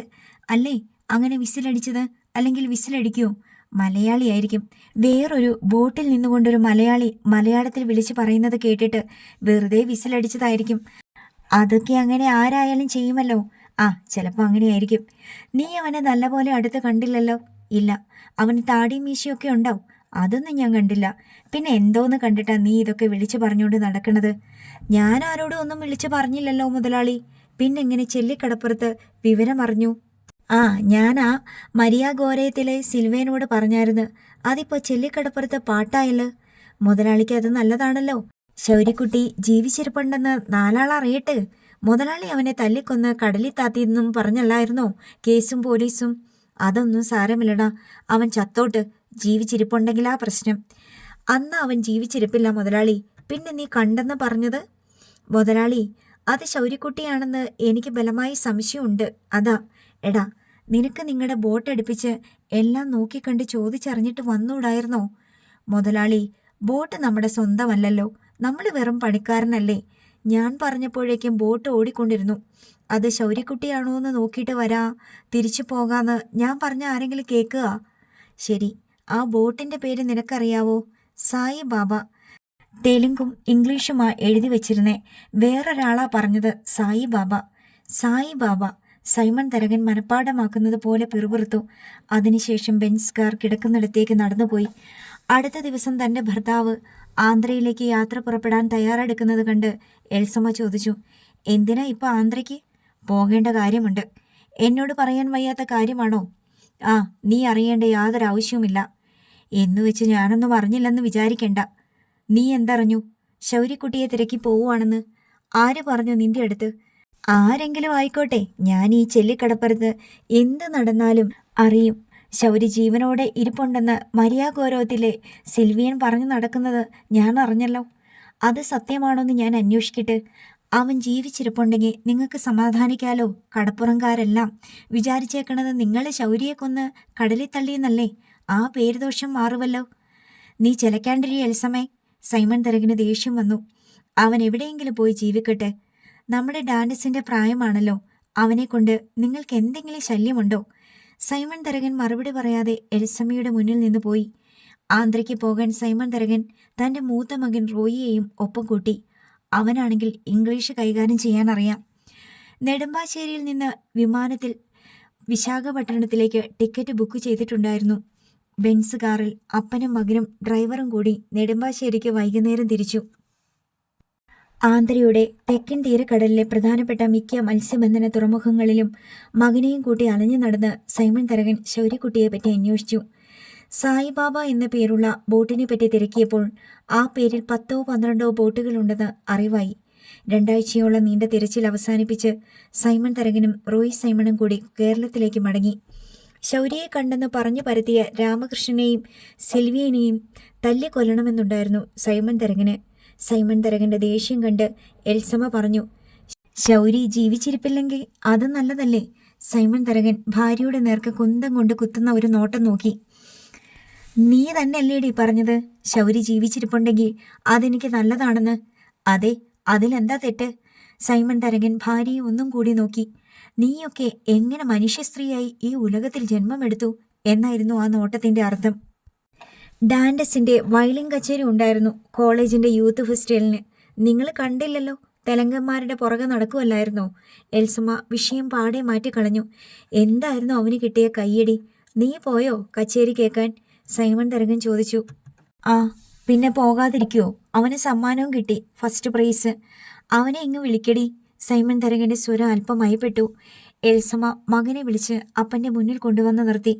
അല്ലേ അങ്ങനെ വിസിലടിച്ചത്? അല്ലെങ്കിൽ വിസിലടിക്കുമോ? മലയാളിയായിരിക്കും. വേറൊരു ബോട്ടിൽ നിന്നുകൊണ്ടൊരു മലയാളി മലയാളത്തിൽ വിളിച്ചു പറയുന്നത് കേട്ടിട്ട് വെറുതെ വിസിലടിച്ചതായിരിക്കും. അതൊക്കെ അങ്ങനെ ആരായാലും ചെയ്യുമല്ലോ. ആ, ചിലപ്പോൾ അങ്ങനെയായിരിക്കും. നീ അവനെ നല്ലപോലെ അടുത്ത് കണ്ടില്ലല്ലോ? ഇല്ല. അവന് താടിയും മീശയൊക്കെ ഉണ്ടാവും. അതൊന്നും ഞാൻ കണ്ടില്ല. പിന്നെ എന്തോന്ന് കണ്ടിട്ടാ നീ ഇതൊക്കെ വിളിച്ചു പറഞ്ഞുകൊണ്ട് നടക്കണത്? ഞാൻ ആരോടും ഒന്നും വിളിച്ചു പറഞ്ഞില്ലല്ലോ മുതലാളി. പിന്നെങ്ങനെ ചെല്ലിക്കടപ്പുറത്ത് വിവരം അറിഞ്ഞു? ആ, ഞാനാ മരിയ ഗോരയത്തിലെ സിൽവേനോട് പറഞ്ഞായിരുന്നു. അതിപ്പോൾ ചെല്ലിക്കടപ്പുറത്ത് പാട്ടായല്ലോ. മുതലാളിക്ക് അത് നല്ലതാണല്ലോ. ശൗര്യക്കുട്ടി ജീവിച്ചിരിപ്പുണ്ടെന്ന് 4 ആൾ അറിയട്ടെ. മുതലാളി അവനെ തല്ലിക്കൊന്ന് കടലിൽ താത്തിയെന്നും പറഞ്ഞല്ലായിരുന്നോ കേസും പോലീസും? അതൊന്നും സാരമില്ലടാ, അവൻ ചത്തോട്ട്. ജീവിച്ചിരിപ്പുണ്ടെങ്കിലാ പ്രശ്നം. അന്ന് അവൻ ജീവിച്ചിരിപ്പില്ല മുതലാളി. പിന്നെ നീ കണ്ടെന്ന് പറഞ്ഞത്? മുതലാളി, അത് ശൗര്യക്കുട്ടിയാണെന്ന് എനിക്ക് ബലമായി സംശയമുണ്ട്. അതാ. എടാ, നിനക്ക് നിങ്ങളുടെ ബോട്ട് അടുപ്പിച്ച് എല്ലാം നോക്കിക്കണ്ട് ചോദിച്ചറിഞ്ഞിട്ട് വന്നൂടായിരുന്നോ? മുതലാളി, ബോട്ട് നമ്മുടെ സ്വന്തമല്ലല്ലോ. നമ്മൾ വെറും പണിക്കാരനല്ലേ. ഞാൻ പറഞ്ഞപ്പോഴേക്കും ബോട്ട് ഓടിക്കൊണ്ടിരുന്നു. അത് ശൗര്യക്കുട്ടിയാണോ എന്ന് നോക്കിയിട്ട് തിരിച്ചു പോകാമെന്ന് ഞാൻ പറഞ്ഞ ആരെങ്കിലും കേൾക്കുക? ശരി, ആ ബോട്ടിൻ്റെ പേര് നിനക്കറിയാവോ? സായി ബാബ. തെലുങ്കും ഇംഗ്ലീഷുമാ എഴുതി വെച്ചിരുന്നേ. വേറൊരാളാ പറഞ്ഞത് സായി ബാബ. സായി ബാബ. സൈമൺ തരകൻ മനപ്പാഠമാക്കുന്നത് പോലെ പിറുപിറുത്തു. അതിനുശേഷം ബെൻസ് കാർ കിടക്കുന്നിടത്തേക്ക് നടന്നുപോയി. അടുത്ത ദിവസം തൻ്റെ ഭർത്താവ് ആന്ധ്രയിലേക്ക് യാത്ര പുറപ്പെടാൻ തയ്യാറെടുക്കുന്നത് കണ്ട് എൽസമ്മ ചോദിച്ചു, എന്തിനാ ഇപ്പോൾ ആന്ധ്രയ്ക്ക്? പോകേണ്ട കാര്യമുണ്ട്. എന്നോട് പറയാൻ വയ്യാത്ത കാര്യമാണോ? ആ, നീ അറിയേണ്ട യാതൊരു ആവശ്യവുമില്ല. എന്നുവെച്ച് ഞാനൊന്നും അറിഞ്ഞില്ലെന്ന് വിചാരിക്കണ്ട. നീ എന്തറിഞ്ഞു? ശൗര്യക്കുട്ടിയെ തിരക്കി പോവുകയാണെന്ന് ആര് പറഞ്ഞു നിന്റെ അടുത്ത്? ആരെങ്കിലും ആയിക്കോട്ടെ, ഞാൻ ഈ ചെല്ലിക്കടപ്പുറത്ത് എന്ത് നടന്നാലും അറിയും. ശൗരി ജീവനോടെ ഇരിപ്പുണ്ടെന്ന് മരിയ ഗോരവത്തിലെ സിൽവിയൻ പറഞ്ഞു നടക്കുന്നത് ഞാൻ അറിഞ്ഞല്ലോ. അത് സത്യമാണോന്ന് ഞാൻ അന്വേഷിക്കട്ടെ. അവൻ ജീവിച്ചിരിപ്പുണ്ടെങ്കിൽ നിങ്ങൾക്ക് സമാധാനിക്കാലോ. കടപ്പുറംകാരെല്ലാം വിചാരിച്ചേക്കണത് നിങ്ങൾ ശൗര്യയെ കൊന്ന് കടലിൽ തള്ളിയെന്നല്ലേ. ആ പേരുദോഷം മാറുമല്ലോ. നീ ചിലക്കാണ്ടിരി എൽസമേ. സൈമൺ തരകിന് ദേഷ്യം വന്നു. അവൻ എവിടെയെങ്കിലും പോയി ജീവിക്കട്ടെ. നമ്മുടെ ഡാനിസിന്റെ പ്രായമാണല്ലോ. അവനെ കൊണ്ട് നിങ്ങൾക്ക് എന്തെങ്കിലും ശല്യമുണ്ടോ? സൈമൺ തരകൻ മറുപടി പറയാതെ എൽസമ്മയുടെ മുന്നിൽ നിന്ന് പോയി. ആന്ധ്രയ്ക്ക് പോകാൻ സൈമൺ തരകൻ തൻ്റെ മൂത്ത മകൻ റോയിയെയും ഒപ്പം കൂട്ടി. അവനാണെങ്കിൽ ഇംഗ്ലീഷ് കൈകാര്യം ചെയ്യാൻ അറിയാം. നെടുമ്പാശ്ശേരിയിൽ നിന്ന് വിമാനത്തിൽ വിശാഖപട്ടണത്തിലേക്ക് ടിക്കറ്റ് ബുക്ക് ചെയ്തിട്ടുണ്ടായിരുന്നു. ബെൻസ് കാറിൽ അപ്പനും മകനും ഡ്രൈവറും കൂടി നെടുമ്പാശ്ശേരിക്ക് വൈകുന്നേരം തിരിച്ചു. ആന്ധ്രയുടെ തെക്കൻ തീരക്കടലിലെ പ്രധാനപ്പെട്ട മിക്ക മത്സ്യബന്ധന തുറമുഖങ്ങളിലും മകനെയും കൂട്ടി അലഞ്ഞു നടന്ന് സൈമൺ തരകൻ ശൗര്യക്കുട്ടിയെ പറ്റി അന്വേഷിച്ചു. സായിബാബ എന്ന പേരുള്ള ബോട്ടിനെ പറ്റി തിരക്കിയപ്പോൾ ആ പേരിൽ 10ഓ 12ഓ ബോട്ടുകളുണ്ടെന്ന് അറിവായി. 2 ആഴ്ചയോളം നീണ്ട തിരച്ചിൽ അവസാനിപ്പിച്ച് സൈമൺ തരകനും റോയ് സൈമണും കൂടി കേരളത്തിലേക്ക് മടങ്ങി. ശൗര്യയെ കണ്ടെന്ന് പറഞ്ഞു പരത്തിയ രാമകൃഷ്ണനെയും സിൽവിയനെയും തല്ലിക്കൊല്ലണമെന്നുണ്ടായിരുന്നു സൈമൺ തരകന്. സൈമൺ തരകന്റെ ദേഷ്യം കണ്ട് എൽസമ്മ പറഞ്ഞു, ശൗരി ജീവിച്ചിരിപ്പില്ലെങ്കിൽ അത് നല്ലതല്ലേ? സൈമൺ തരകൻ ഭാര്യയുടെ നേർക്ക് കുന്തം കൊണ്ട് കുത്തുന്ന ഒരു നോട്ടം നോക്കി. നീ തന്നെയല്ലേടി പറഞ്ഞത് ശൗരി ജീവിച്ചിരിപ്പുണ്ടെങ്കിൽ അതെനിക്ക് നല്ലതാണെന്ന്? അതെ, അതിലെന്താ തെറ്റ്? സൈമൺ തരകൻ ഭാര്യയെ ഒന്നും കൂടി നോക്കി. നീയൊക്കെ എങ്ങനെ മനുഷ്യ സ്ത്രീയായി ഈ ഉലകത്തിൽ ജന്മമെടുത്തു എന്നായിരുന്നു ആ നോട്ടത്തിന്റെ അർത്ഥം. ഡാൻഡസിന്റെ വയലിൻ കച്ചേരി ഉണ്ടായിരുന്നു കോളേജിന്റെ യൂത്ത് ഫെസ്റ്റിവലിന്. നിങ്ങൾ കണ്ടില്ലല്ലോ, തെലങ്കന്മാരുടെ പുറകെ നടക്കുമല്ലായിരുന്നോ? എൽസമ്മ വിഷയം പാടെ മാറ്റിക്കളഞ്ഞു. എന്തായിരുന്നു അവന് കിട്ടിയ കയ്യടി? നീ പോയോ കച്ചേരി കേൾക്കാൻ? സൈമൺ തരകൻ ചോദിച്ചു. ആ, പിന്നെ പോകാതിരിക്കുവോ? അവന് സമ്മാനവും കിട്ടി, ഫസ്റ്റ് പ്രൈസ്. അവനെ ഇങ്ങ് വിളിക്കടി. സൈമൺ തരകന്റെ സ്വരം അല്പം മയപ്പെട്ടു. എൽസമ്മ മകനെ വിളിച്ച് അപ്പൻ്റെ മുന്നിൽ കൊണ്ടുവന്ന് നിർത്തി.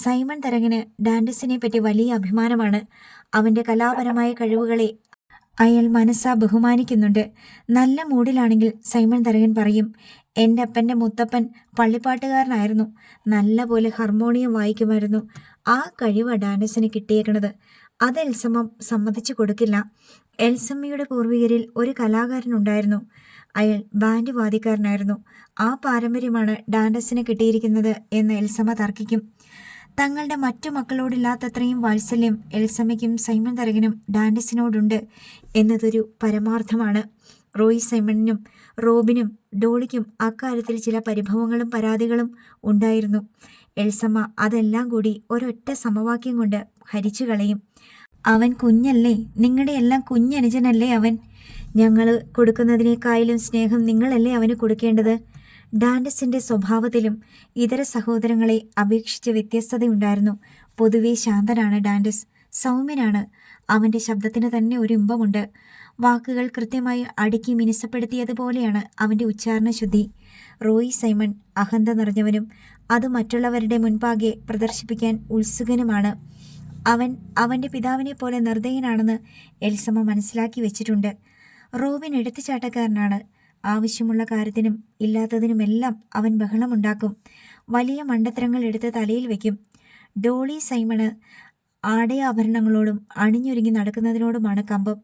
സൈമൺ തരകന് ഡാൻഡസിനെ പറ്റി വലിയ അഭിമാനമാണ്. അവൻ്റെ കലാപരമായ കഴിവുകളെ അയാൾ മനസ്സാ ബഹുമാനിക്കുന്നുണ്ട്. നല്ല മൂഡിലാണെങ്കിൽ സൈമൺ തരകൻ പറയും, എൻ്റെ അപ്പൻ്റെ മുത്തപ്പൻ പള്ളിപ്പാട്ടുകാരനായിരുന്നു, നല്ല പോലെ ഹാർമോണിയം വായിക്കുമായിരുന്നു. ആ കഴിവ് ഡാൻഡസിന് കിട്ടിയേക്കണത്. അത് എൽസമ്മ സമ്മതിച്ചു കൊടുക്കില്ല. എൽസമ്മയുടെ പൂർവികരിൽ ഒരു കലാകാരനുണ്ടായിരുന്നു. അയാൾ ബാൻഡ് വാദ്യക്കാരനായിരുന്നു. ആ പാരമ്പര്യമാണ് ഡാൻഡസിന് കിട്ടിയിരിക്കുന്നത് എന്ന് എൽസമ്മ തർക്കിക്കും. തങ്ങളുടെ മറ്റു മക്കളോടില്ലാത്തത്രയും വാത്സല്യം എൽസമ്മയ്ക്കും സൈമൺ തരകനും ഡാൻഡസിനോടുണ്ട് എന്നതൊരു പരമാർത്ഥമാണ്. റോയ് സൈമണിനും റോബിനും ഡോളിക്കും അക്കാര്യത്തിൽ ചില പരിഭവങ്ങളും പരാതികളും ഉണ്ടായിരുന്നു. എൽസമ്മ അതെല്ലാം കൂടി ഒരൊറ്റ സമവാക്യം കൊണ്ട് ഹരിച്ചു കളയും. അവൻ കുഞ്ഞല്ലേ, നിങ്ങളുടെ എല്ലാം കുഞ്ഞനുജനല്ലേ അവൻ. ഞങ്ങൾ കൊടുക്കുന്നതിനേക്കാളും സ്നേഹം നിങ്ങളല്ലേ അവന് കൊടുക്കേണ്ടത്. ഡാൻഡസിൻ്റെ സ്വഭാവത്തിലും ഇതര സഹോദരങ്ങളെ അപേക്ഷിച്ച് വ്യത്യസ്തതയുണ്ടായിരുന്നു. പൊതുവെ ശാന്തനാണ് ഡാൻഡസ്, സൗമ്യനാണ്. അവൻ്റെ ശബ്ദത്തിന് തന്നെ ഒരു ഇമ്പമുണ്ട്. വാക്കുകൾ കൃത്യമായി അടുക്കി മിനുസപ്പെടുത്തിയതുപോലെയാണ് അവൻ്റെ ഉച്ചാരണ ശുദ്ധി. റോയ് സൈമൺ അഹന്ത നിറഞ്ഞവനും അത് മറ്റുള്ളവരുടെ മുൻപാകെ പ്രദർശിപ്പിക്കാൻ ഉത്സുകനുമാണ്. അവൻ്റെ പിതാവിനെ പോലെ നിർദ്ദയനാണെന്ന് എൽസമ്മ മനസ്സിലാക്കി വെച്ചിട്ടുണ്ട്. റോബിൻ എടുത്തുചാട്ടക്കാരനാണ്. ആവശ്യമുള്ള കാര്യത്തിനും ഇല്ലാത്തതിനുമെല്ലാം അവൻ ബഹളമുണ്ടാക്കും. വലിയ മണ്ടത്തരങ്ങൾ എടുത്ത് തലയിൽ വയ്ക്കും. ഡോളി സൈമണ് ആടയാഭരണങ്ങളോടും അണിഞ്ഞൊരുങ്ങി നടക്കുന്നതിനോടുമാണ് കമ്പം.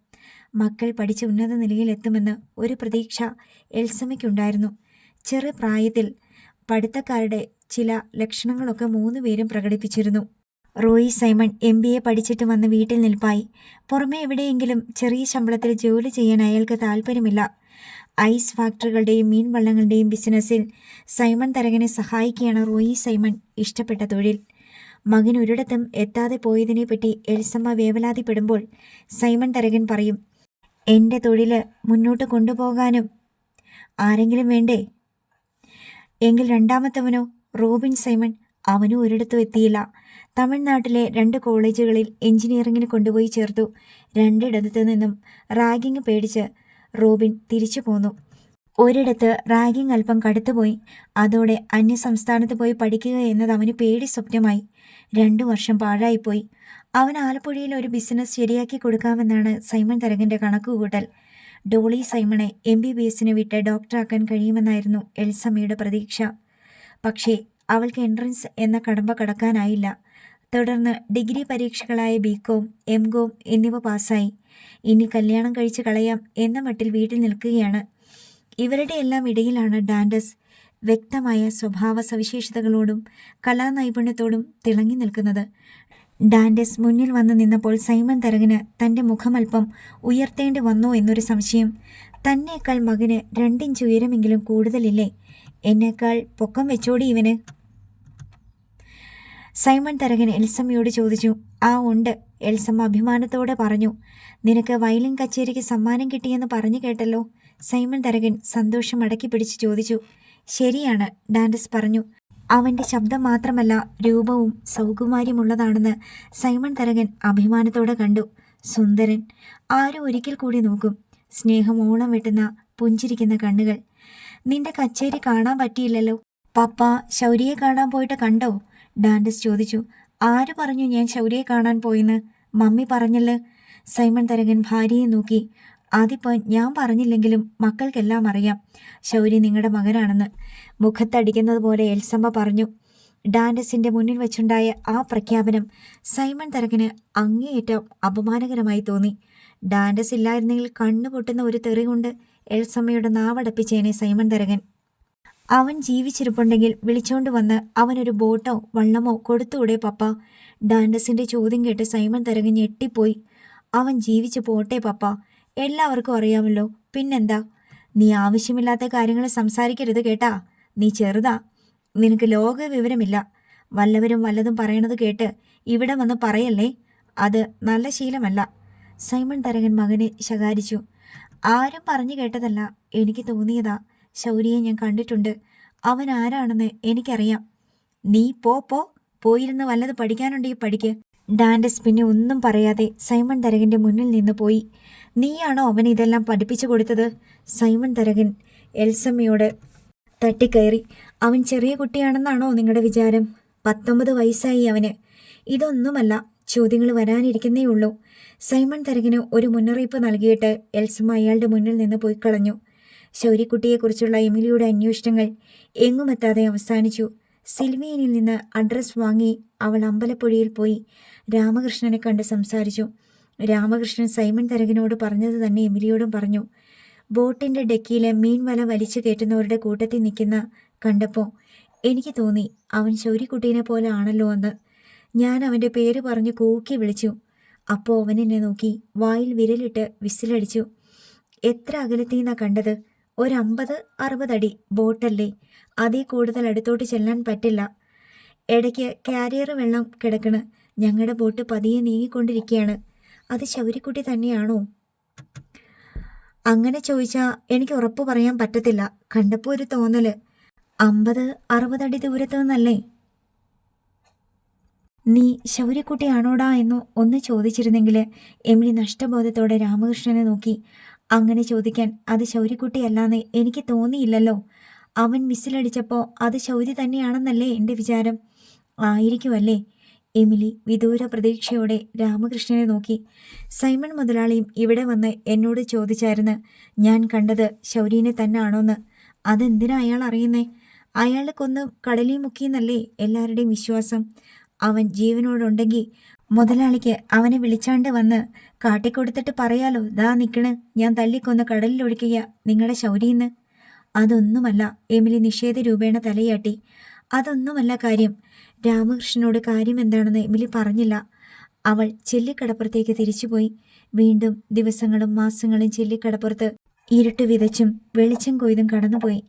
മക്കൾ പഠിച്ച് ഉന്നത നിലയിലെത്തുമെന്ന് ഒരു പ്രതീക്ഷ എൽസമ്മയ്ക്കുണ്ടായിരുന്നു. ചെറുപ്രായത്തിൽ പഠിത്തക്കാരുടെ ചില ലക്ഷണങ്ങളൊക്കെ 3 പേരും പ്രകടിപ്പിച്ചിരുന്നു. റോയ് സൈമൺ MBA പഠിച്ചിട്ട് വന്ന് വീട്ടിൽ നിൽപ്പായി. പുറമെ എവിടെയെങ്കിലും ചെറിയ ശമ്പളത്തിൽ ജോലി ചെയ്യാൻ അയാൾക്ക് താല്പര്യമില്ല. ഐസ് ഫാക്ടറികളുടെയും മീൻവള്ളങ്ങളുടെയും ബിസിനസ്സിൽ സൈമൺ തരകനെ സഹായിക്കുകയാണ് റോയ് സൈമൺ ഇഷ്ടപ്പെട്ട തൊഴിൽ. മകൻ ഒരിടത്തും എത്താതെ പോയതിനെപ്പറ്റി എൽസമ്മ വേവലാതിപ്പെടുമ്പോൾ സൈമൺ തരകൻ പറയും, എൻ്റെ തൊഴിൽ മുന്നോട്ട് കൊണ്ടുപോകാനും ആരെങ്കിലും വേണ്ടേ? എങ്കിൽ രണ്ടാമത്തവനോ? Robin Simon. അവനും ഒരിടത്തും എത്തിയില്ല. തമിഴ്നാട്ടിലെ 2 കോളേജുകളിൽ എഞ്ചിനീയറിങ്ങിന് കൊണ്ടുപോയി ചേർത്തു. 2 നിന്നും റാഗിങ് പേടിച്ച് റോബിൻ തിരിച്ചു പോന്നു. ഒരിടത്ത് റാഗിങ് അല്പം കടുത്തുപോയി. അതോടെ അന്യസംസ്ഥാനത്ത് പോയി പഠിക്കുക എന്നത് അവന് പേടി സ്വപ്നമായി. 2 വർഷം പാഴായിപ്പോയി. അവൻ ആലപ്പുഴയിൽ ഒരു ബിസിനസ് ശരിയാക്കി കൊടുക്കാമെന്നാണ് സൈമൺ തരകൻ്റെ കണക്കുകൂട്ടൽ. ഡോളി സൈമണെ MBBSന് വിട്ട് ഡോക്ടറാക്കാൻ കഴിയുമെന്നായിരുന്നു എൽസമ്മയുടെ പ്രതീക്ഷ. പക്ഷേ അവൾക്ക് എൻട്രൻസ് എന്ന കടമ്പ കടക്കാനായില്ല. തുടർന്ന് ഡിഗ്രി പരീക്ഷകളായ BCom, MCom എന്നിവ പാസ്സായി. ഇനി കല്യാണം കഴിച്ച് കളയാം എന്ന മട്ടിൽ വീട്ടിൽ നിൽക്കുകയാണ്. ഇവരുടെ എല്ലാം ഇടയിലാണ് ഡാൻഡസ് വ്യക്തമായ സ്വഭാവ സവിശേഷതകളോടും കലാനൈപുണ്യത്തോടും തിളങ്ങി നിൽക്കുന്നത്. ഡാൻഡസ് മുന്നിൽ വന്നു നിന്നപ്പോൾ സൈമൺ തരകന് തൻ്റെ മുഖമൽപ്പം ഉയർത്തേണ്ടി വന്നോ എന്നൊരു സംശയം. തന്നേക്കാൾ മകന് 2 ഇഞ്ച് ഉയരമെങ്കിലും കൂടുതലില്ലേ? എന്നേക്കാൾ പൊക്കം വെച്ചോടി ഇവന്? സൈമൺ തരകൻ എൽസമ്മയോട് ചോദിച്ചു. ആ ഉണ്ട്, എൽസമ്മ അഭിമാനത്തോടെ പറഞ്ഞു. നിനക്ക് വയലിൻ കച്ചേരിക്ക് സമ്മാനം കിട്ടിയെന്ന് പറഞ്ഞു കേട്ടല്ലോ? സൈമൺ തരകൻ സന്തോഷം അടക്കി പിടിച്ച് ചോദിച്ചു. ശരിയാണ്, ഡാൻഡസ് പറഞ്ഞു. അവൻ്റെ ശബ്ദം മാത്രമല്ല രൂപവും സൗകുമാര്യമുള്ളതാണെന്ന് സൈമൺ തരകൻ അഭിമാനത്തോടെ കണ്ടു. സുന്ദരൻ. ആരും ഒരിക്കൽ കൂടി നോക്കും. സ്നേഹമോളം വെട്ടുന്ന പുഞ്ചിരിക്കുന്ന കണ്ണുകൾ. നിന്റെ കച്ചേരി കാണാൻ പറ്റിയില്ലല്ലോ. പപ്പ ശൗര്യയെ കാണാൻ പോയിട്ട് കണ്ടോ? ഡാൻഡസ് ചോദിച്ചു. ആര് പറഞ്ഞു ഞാൻ ശൗര്യയെ കാണാൻ പോയെന്ന്? മമ്മി പറഞ്ഞല്ലോ. സൈമൺ തരകൻ ഭാര്യയെ നോക്കി. അതിപ്പോൾ ഞാൻ പറഞ്ഞില്ലെങ്കിലും മക്കൾക്കെല്ലാം അറിയാം ശൗര്യ നിങ്ങളുടെ മകനാണെന്ന്. മുഖത്തടിക്കുന്നത് പോലെ എൽസമ്മ പറഞ്ഞു. ഡാൻഡസിൻ്റെ മുന്നിൽ വെച്ചുണ്ടായ ആ പ്രഖ്യാപനം സൈമൺ തരകന് അങ്ങേയറ്റം അപമാനകരമായി തോന്നി. ഡാൻഡസ് ഇല്ലായിരുന്നെങ്കിൽ കണ്ണു പൊട്ടുന്ന ഒരു തെറി കൊണ്ട് എൽസമ്മയുടെ നാവടപ്പിച്ചേനെ സൈമൺ തരകൻ. അവൻ ജീവിച്ചിരിപ്പുണ്ടെങ്കിൽ വിളിച്ചോണ്ട് വന്ന് അവനൊരു ബോട്ടോ വള്ളമോ കൊടുത്തുകൂടെ പപ്പ? ഡാൻഡസിൻ്റെ ചോദ്യം കേട്ട് സൈമൺ തരകൻ ഞെട്ടിപ്പോയി. അവൻ ജീവിച്ചു പോട്ടെ പപ്പ, എല്ലാവർക്കും അറിയാമല്ലോ. പിന്നെന്താ? നീ ആവശ്യമില്ലാത്ത കാര്യങ്ങൾ സംസാരിക്കരുത് കേട്ടാ. നീ ചെറുതാ, നിനക്ക് ലോക വിവരമില്ല. വല്ലവരും വല്ലതും പറയണത് കേട്ട് ഇവിടെ വന്ന് പറയല്ലേ, അത് നല്ല ശീലമല്ല. സൈമൺ തരകൻ മകനെ ശകാരിച്ചു. ആരും പറഞ്ഞു കേട്ടതല്ല, എനിക്ക് തോന്നിയതാ. ശൗര്യയെ ഞാൻ കണ്ടിട്ടുണ്ട്. അവൻ ആരാണെന്ന് എനിക്കറിയാം. നീ പോയിരുന്ന് വല്ലത് പഠിക്കാനുണ്ടെങ്കിൽ പഠിക്ക്. ഡാൻഡസ് പിന്നെ ഒന്നും പറയാതെ സൈമൺ തരകൻ്റെ മുന്നിൽ നിന്ന് പോയി. നീയാണോ അവന് ഇതെല്ലാം പഠിപ്പിച്ചു കൊടുത്തത്? സൈമൺ തരകൻ എൽസമ്മയോട് തട്ടിക്കയറി. അവൻ ചെറിയ കുട്ടിയാണെന്നാണോ നിങ്ങളുടെ വിചാരം? 19 വയസ്സായി അവന്. ഇതൊന്നുമല്ല, ചോദ്യങ്ങൾ വരാനിരിക്കുന്നേ ഉള്ളൂ. സൈമൺ തരകന് ഒരു മുന്നറിയിപ്പ് നൽകിയിട്ട് എൽസമ്മ അയാളുടെ മുന്നിൽ നിന്ന് പോയി കളഞ്ഞു. ശൗര്യക്കുട്ടിയെക്കുറിച്ചുള്ള എമിലിയുടെ അന്വേഷണങ്ങൾ എങ്ങുമെത്താതെ അവസാനിച്ചു. സിൽവിയനിൽ നിന്ന് അഡ്രസ് വാങ്ങി അവൾ അമ്പലപ്പുഴയിൽ പോയി രാമകൃഷ്ണനെ കണ്ട് സംസാരിച്ചു. രാമകൃഷ്ണൻ സൈമൺ തരകനോട് പറഞ്ഞത് തന്നെ എമിലിയോടും പറഞ്ഞു. ബോട്ടിൻ്റെ ഡെക്കിയിലെ മീൻ വല വലിച്ചു കയറ്റുന്നവരുടെ കൂട്ടത്തിൽ നിൽക്കുന്ന കണ്ടപ്പോൾ എനിക്ക് തോന്നി അവൻ ശൗര്യക്കുട്ടീനെ പോലെ ആണല്ലോ എന്ന്. ഞാൻ അവൻ്റെ പേര് പറഞ്ഞ് കൂക്കി വിളിച്ചു. അപ്പോൾ അവൻ എന്നെ നോക്കി വായിൽ വിരലിട്ട് വിസിലടിച്ചു. എത്ര അകലത്തീന്നാ കണ്ടത്? 50-60 അടി ബോട്ടല്ലേ, അതിൽ കൂടുതൽ അടുത്തോട്ട് ചെല്ലാൻ പറ്റില്ല. ഇടയ്ക്ക് കാരിയർ വെള്ളം കിടക്കണ്. ഞങ്ങളുടെ ബോട്ട് പതിയെ നീങ്ങിക്കൊണ്ടിരിക്കുകയാണ്. അത് ശൗര്യക്കുട്ടി തന്നെയാണോ? അങ്ങനെ ചോദിച്ചാൽ എനിക്ക് ഉറപ്പ് പറയാൻ പറ്റത്തില്ല. കണ്ടപ്പോൾ ഒരു തോന്നല്. 50-60 അടി ദൂരത്ത് നിന്നല്ലേ? നീ ശൗര്യക്കുട്ടിയാണോടാ എന്ന് ഒന്ന് ചോദിച്ചിരുന്നെങ്കിൽ. എമിലി നഷ്ടബോധത്തോടെ രാമകൃഷ്ണനെ നോക്കി. അങ്ങനെ ചോദിക്കാൻ അത് ശൗര്യക്കുട്ടിയല്ലാന്ന് എനിക്ക് തോന്നിയില്ലല്ലോ. അവൻ മിസ്സിലടിച്ചപ്പോൾ അത് ശൗര്യ തന്നെയാണെന്നല്ലേ എൻ്റെ വിചാരം. ആയിരിക്കുമല്ലേ? എമിലി വിദൂര പ്രതീക്ഷയോടെ രാമകൃഷ്ണനെ നോക്കി. സൈമൺ മുതലാളിയും ഇവിടെ വന്ന് എന്നോട് ചോദിച്ചായിരുന്നു ഞാൻ കണ്ടത് ശൗര്യനെ തന്നെയാണോന്ന്. അതെന്തിനാ അയാൾ അറിയുന്നേ? അയാളെ കൊന്ന് കടലിൽ മുക്കിയെന്നല്ലേ എല്ലാവരുടെയും വിശ്വാസം. അവൻ ജീവനോടുണ്ടെങ്കിൽ മുതലാളിക്ക് അവനെ വിളിച്ചാണ്ട് വന്ന് കാട്ടിക്കൊടുത്തിട്ട് പറയാലോ, ദാ നിൽക്കണ്, ഞാൻ തല്ലിക്കൊന്ന് കടലിലൊഴിക്കുക നിങ്ങളുടെ ശൗര്യന്ന്. അതൊന്നുമല്ല. എമിലി നിഷേധ രൂപേണ തലയാട്ടി. അതൊന്നുമല്ല കാര്യം. രാമകൃഷ്ണനോട് കാര്യം എന്താണെന്ന് എമിലി പറഞ്ഞില്ല. അവൾ ചെല്ലിക്കടപ്പുറത്തേക്ക് തിരിച്ചുപോയി. വീണ്ടും ദിവസങ്ങളും മാസങ്ങളും ചെല്ലിക്കടപ്പുറത്ത് ഇരുട്ട് വിതച്ചും വെളിച്ചം കൊയ്തും കടന്നുപോയി.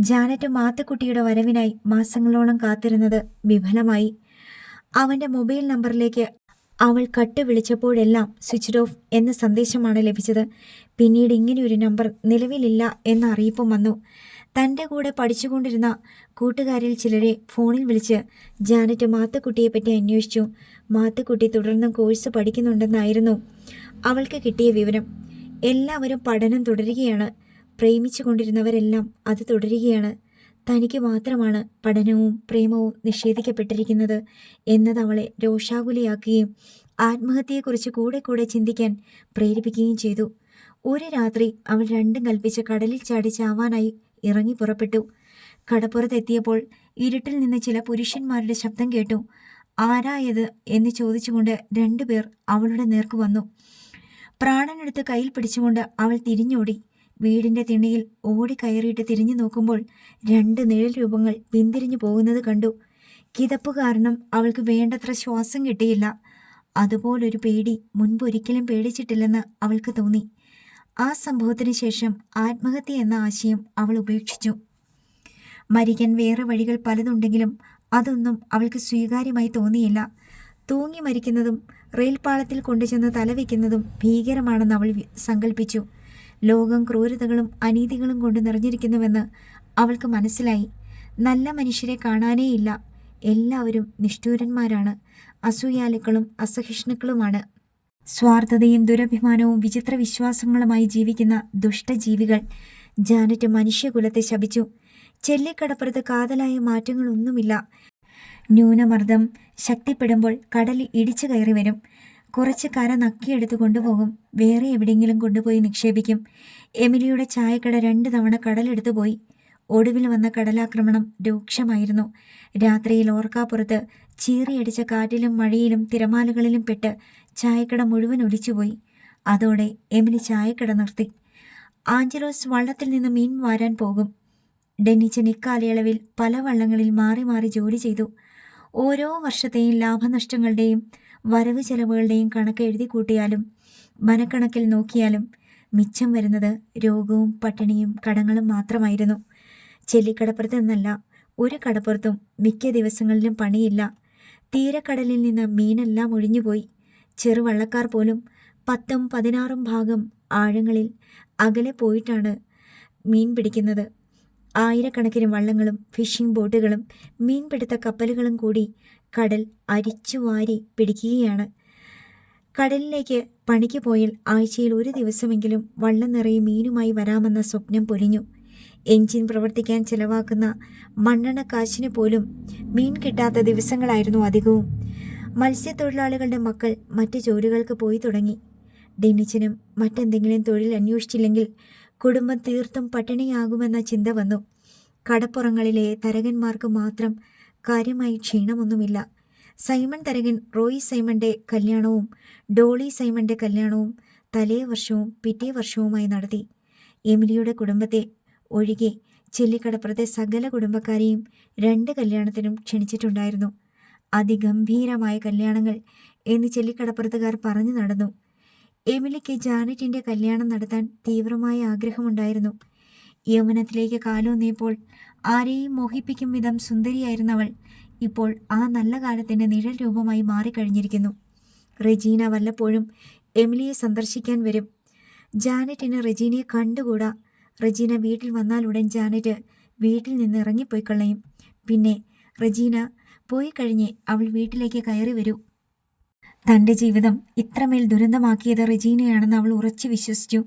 ജാനറ്റ് മാത്തുക്കുട്ടിയുടെ വരവിനായി മാസങ്ങളോളം കാത്തിരുന്നത് വിഫലമായി. അവൻ്റെ മൊബൈൽ നമ്പറിലേക്ക് അവൾ കട്ട് വിളിച്ചപ്പോഴെല്ലാം സ്വിച്ച്ഡ് ഓഫ് എന്ന സന്ദേശമാണ് ലഭിച്ചത്. പിന്നീട് ഇങ്ങനെയൊരു നമ്പർ നിലവിലില്ല എന്ന അറിയിപ്പും വന്നു. തൻ്റെ കൂടെ പഠിച്ചുകൊണ്ടിരുന്ന കൂട്ടുകാരിൽ ചിലരെ ഫോണിൽ വിളിച്ച് ജാനറ്റ് മാത്തുക്കുട്ടിയെപ്പറ്റി അന്വേഷിച്ചു. മാത്തുക്കുട്ടി തുടർന്നും കോഴ്സ് പഠിക്കുന്നുണ്ടെന്നായിരുന്നു അവൾക്ക് കിട്ടിയ വിവരം. എല്ലാവരും പഠനം തുടരുകയാണ്. പ്രേമിച്ചു കൊണ്ടിരുന്നവരെല്ലാം അത് തുടരുകയാണ്. തനിക്ക് മാത്രമാണ് പഠനവും പ്രേമവും നിഷേധിക്കപ്പെട്ടിരിക്കുന്നത് എന്നത് അവളെ രോഷാകുലയാക്കുകയും ആത്മഹത്യയെക്കുറിച്ച് കൂടെ ചിന്തിക്കാൻ പ്രേരിപ്പിക്കുകയും ചെയ്തു. ഒരു രാത്രി അവൾ രണ്ടും കൽപ്പിച്ച് കടലിൽ ചാടി ചാവാനായി ഇറങ്ങി പുറപ്പെട്ടു. കടപ്പുറത്തെത്തിയപ്പോൾ ഇരുട്ടിൽ നിന്ന് ചില പുരുഷന്മാരുടെ ശബ്ദം കേട്ടു. ആരായത് എന്ന് ചോദിച്ചുകൊണ്ട് 2 പേർ അവളുടെ നേർക്ക് വന്നു. പ്രാണനെടുത്ത് കയ്യിൽ പിടിച്ചുകൊണ്ട് അവൾ തിരിഞ്ഞോടി. വീടിൻ്റെ തിണ്ണയിൽ ഓടിക്കയറിയിട്ട് തിരിഞ്ഞു നോക്കുമ്പോൾ 2 നിഴൽ രൂപങ്ങൾ പിന്തിരിഞ്ഞു പോകുന്നത് കണ്ടു. കിതപ്പ് കാരണം അവൾക്ക് വേണ്ടത്ര ശ്വാസം കിട്ടിയില്ല. അതുപോലൊരു പേടി മുൻപൊരിക്കലും പേടിച്ചിട്ടില്ലെന്ന് അവൾക്ക് തോന്നി. ആ സംഭവത്തിന് ശേഷം ആത്മഹത്യ എന്ന ആശയം അവൾ ഉപേക്ഷിച്ചു. മരിക്കാൻ വേറെ വഴികൾ പലതുണ്ടെങ്കിലും അതൊന്നും അവൾക്ക് സ്വീകാര്യമായി തോന്നിയില്ല. തൂങ്ങി മരിക്കുന്നതും റെയിൽപാളത്തിൽ കൊണ്ടുചെന്ന് തലവെക്കുന്നതും ഭീകരമാണെന്ന് അവൾ സങ്കല്പിച്ചു. ലോകം ക്രൂരതകളും അനീതികളും കൊണ്ട് നിറഞ്ഞിരിക്കുന്നുവെന്ന് അവൾക്ക് മനസ്സിലായി. നല്ല മനുഷ്യരെ കാണാനേയില്ല. എല്ലാവരും നിഷ്ഠൂരന്മാരാണ്, അസൂയാലുക്കളും അസഹിഷ്ണുക്കളുമാണ്. സ്വാർത്ഥതയും ദുരഭിമാനവും വിചിത്ര വിശ്വാസങ്ങളുമായി ജീവിക്കുന്ന ദുഷ്ടജീവികൾ. ജാനറ്റ് മനുഷ്യകുലത്തെ ശപിച്ചു. ചെല്ലിക്കടപ്പുറത്ത് കാതലായ മാറ്റങ്ങളൊന്നുമില്ല. ന്യൂനമർദ്ദം ശക്തിപ്പെടുമ്പോൾ കടൽ ഇടിച്ചു കയറി വരും. കുറച്ച് കര നക്കിയെടുത്ത് കൊണ്ടുപോകും, വേറെ എവിടെയെങ്കിലും കൊണ്ടുപോയി നിക്ഷേപിക്കും. എമിലിയുടെ ചായക്കട 2 തവണ കടലെടുത്തു പോയി. ഒടുവിൽ വന്ന കടലാക്രമണം രൂക്ഷമായിരുന്നു. രാത്രിയിൽ ഓർക്കാപ്പുറത്ത് ചീറിയടിച്ച കാറ്റിലും മഴയിലും തിരമാലകളിലും പെട്ട് ചായക്കട മുഴുവൻ ഒലിച്ചുപോയി. അതോടെ എമിലി ചായക്കട നിർത്തി. ആഞ്ചലോസ് വള്ളത്തിൽ നിന്ന് മീൻ വാരാൻ പോകും. ഡെന്നിച്ചൻ ഇക്കാലയളവിൽ പല വള്ളങ്ങളിൽ മാറി മാറി ജോലി ചെയ്തു. ഓരോ വർഷത്തെയും ലാഭനഷ്ടങ്ങളുടെയും വരവ് ചെലവുകളുടെയും കണക്ക് എഴുതി കൂട്ടിയാലും മനക്കണക്കിൽ നോക്കിയാലും മിച്ചം വരുന്നത് രോഗവും പട്ടിണിയും കടങ്ങളും മാത്രമായിരുന്നു. ചെല്ലിക്കടപ്പുറത്ത് നിന്നല്ല ഒരു കടപ്പുറത്തും മിക്ക ദിവസങ്ങളിലും പണിയില്ല. തീരക്കടലിൽ നിന്ന് മീനെല്ലാം ഒഴിഞ്ഞുപോയി. ചെറുവള്ളക്കാർ പോലും 10ഉം 16ഉം ഭാഗം ആഴങ്ങളിൽ അകലെ പോയിട്ടാണ് മീൻ പിടിക്കുന്നത്. ആയിരക്കണക്കിന് വള്ളങ്ങളും ഫിഷിംഗ് ബോട്ടുകളും മീൻപിടുത്ത കപ്പലുകളും കൂടി കടൽ അരിച്ചുവാരി പിടിക്കുകയാണ്. കടലിലേക്ക് പണിക്ക് പോയാൽ ആഴ്ചയിൽ ഒരു ദിവസമെങ്കിലും വള്ളം നിറയെ മീനുമായി വരാമെന്ന സ്വപ്നം പൊലിഞ്ഞു. എഞ്ചിൻ പ്രവർത്തിക്കാൻ ചെലവാക്കുന്ന മണ്ണെണ്ണ കാശിന് പോലും മീൻ കിട്ടാത്ത ദിവസങ്ങളായിരുന്നു അധികവും. മത്സ്യത്തൊഴിലാളികളുടെ മക്കൾ മറ്റ് ജോലികൾക്ക് പോയി തുടങ്ങി. ഡെന്നിച്ചനും മറ്റെന്തെങ്കിലും തൊഴിൽ അന്വേഷിച്ചില്ലെങ്കിൽ കുടുംബം തീർത്തും പട്ടിണിയാകുമെന്ന ചിന്ത വന്നു. കടപ്പുറങ്ങളിലെ തരകന്മാർക്ക് മാത്രം കാര്യമായി ക്ഷീണമൊന്നുമില്ല. സൈമൺ തരകൻ റോയി സൈമന്റെ കല്യാണവും ഡോളി സൈമന്റെ കല്യാണവും തലേ വർഷവും പിറ്റേ വർഷവുമായി നടത്തി. എമിലിയുടെ കുടുംബത്തെ ഒഴികെ ചെല്ലിക്കടപ്പുറത്തെ സകല കുടുംബക്കാരെയും 2 കല്യാണത്തിനും ക്ഷണിച്ചിട്ടുണ്ടായിരുന്നു. അതിഗംഭീരമായ കല്യാണങ്ങൾ എന്ന് ചെല്ലിക്കടപ്പുറത്തുകാർ പറഞ്ഞു നടന്നു. എമിലിക്ക് ജാനറ്റിന്റെ കല്യാണം നടത്താൻ തീവ്രമായ ആഗ്രഹമുണ്ടായിരുന്നു. യൗവനത്തിലേക്ക് കാലൂന്നിയപ്പോൾ ആരെയും മോഹിപ്പിക്കും വിധം സുന്ദരിയായിരുന്നവൾ ഇപ്പോൾ ആ നല്ല കാലത്തിന്റെ നിഴൽ രൂപമായി മാറിക്കഴിഞ്ഞിരിക്കുന്നു. റെജീന വല്ലപ്പോഴും എമിലിയെ സന്ദർശിക്കാൻ വരും. ജാനറ്റിന് റെജീനയെ കണ്ടുകൂടാ. റെജീന വീട്ടിൽ വന്നാലുടൻ ജാനറ്റ് വീട്ടിൽ നിന്ന് ഇറങ്ങിപ്പോയിക്കൊള്ളയും. പിന്നെ റെജീന പോയി കഴിഞ്ഞ് അവൾ വീട്ടിലേക്ക് കയറി വരൂ. തൻ്റെ ജീവിതം ഇത്രമേൽ ദുരന്തമാക്കിയത് റെജീനയാണെന്ന് അവൾ ഉറച്ചു വിശ്വസിച്ചു.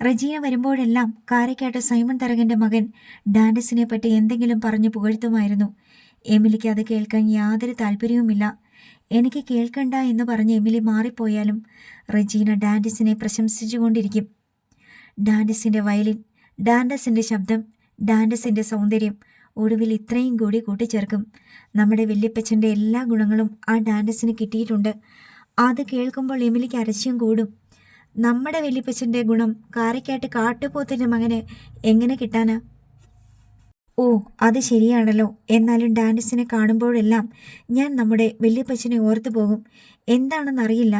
റെജീന വരുമ്പോഴെല്ലാം കാരക്കാട്ട് സൈമൺ തരകന്റെ മകൻ ഡാൻഡസിനെ പറ്റി എന്തെങ്കിലും പറഞ്ഞു പുകഴ്ത്തുമായിരുന്നു. എമിലിക്ക് അത് കേൾക്കാൻ യാതൊരു താല്പര്യവുമില്ല. എനിക്ക് കേൾക്കണ്ട എന്ന് പറഞ്ഞ് എമിലി മാറിപ്പോയാലും റെജീന ഡാൻഡസിനെ പ്രശംസിച്ചുകൊണ്ടിരിക്കും. ഡാൻഡസിൻ്റെ വയലിൻ, ഡാൻഡസിൻ്റെ ശബ്ദം, ഡാൻഡസിൻ്റെ സൗന്ദര്യം, ഒടുവിൽ ഇത്രയും കൂടി കൂട്ടിച്ചേർക്കും. നമ്മുടെ വല്യപ്പച്ചൻ്റെ എല്ലാ ഗുണങ്ങളും ആ ഡാൻഡസിന് കിട്ടിയിട്ടുണ്ട്. അത് കേൾക്കുമ്പോൾ എമിലിക്ക് അരശ്യം കൂടും. നമ്മുടെ വല്യപ്പച്ചൻ്റെ ഗുണം കാരക്കാട്ട് കാട്ടുപോത്തിൻ്റെ മകന് എങ്ങനെ കിട്ടാനാ? ഓ, അത് ശരിയാണല്ലോ. എന്നാലും ഡാൻഡസിനെ കാണുമ്പോഴെല്ലാം ഞാൻ നമ്മുടെ വല്യപ്പച്ചനെ ഓർത്തു പോകും. എന്താണെന്നറിയില്ല.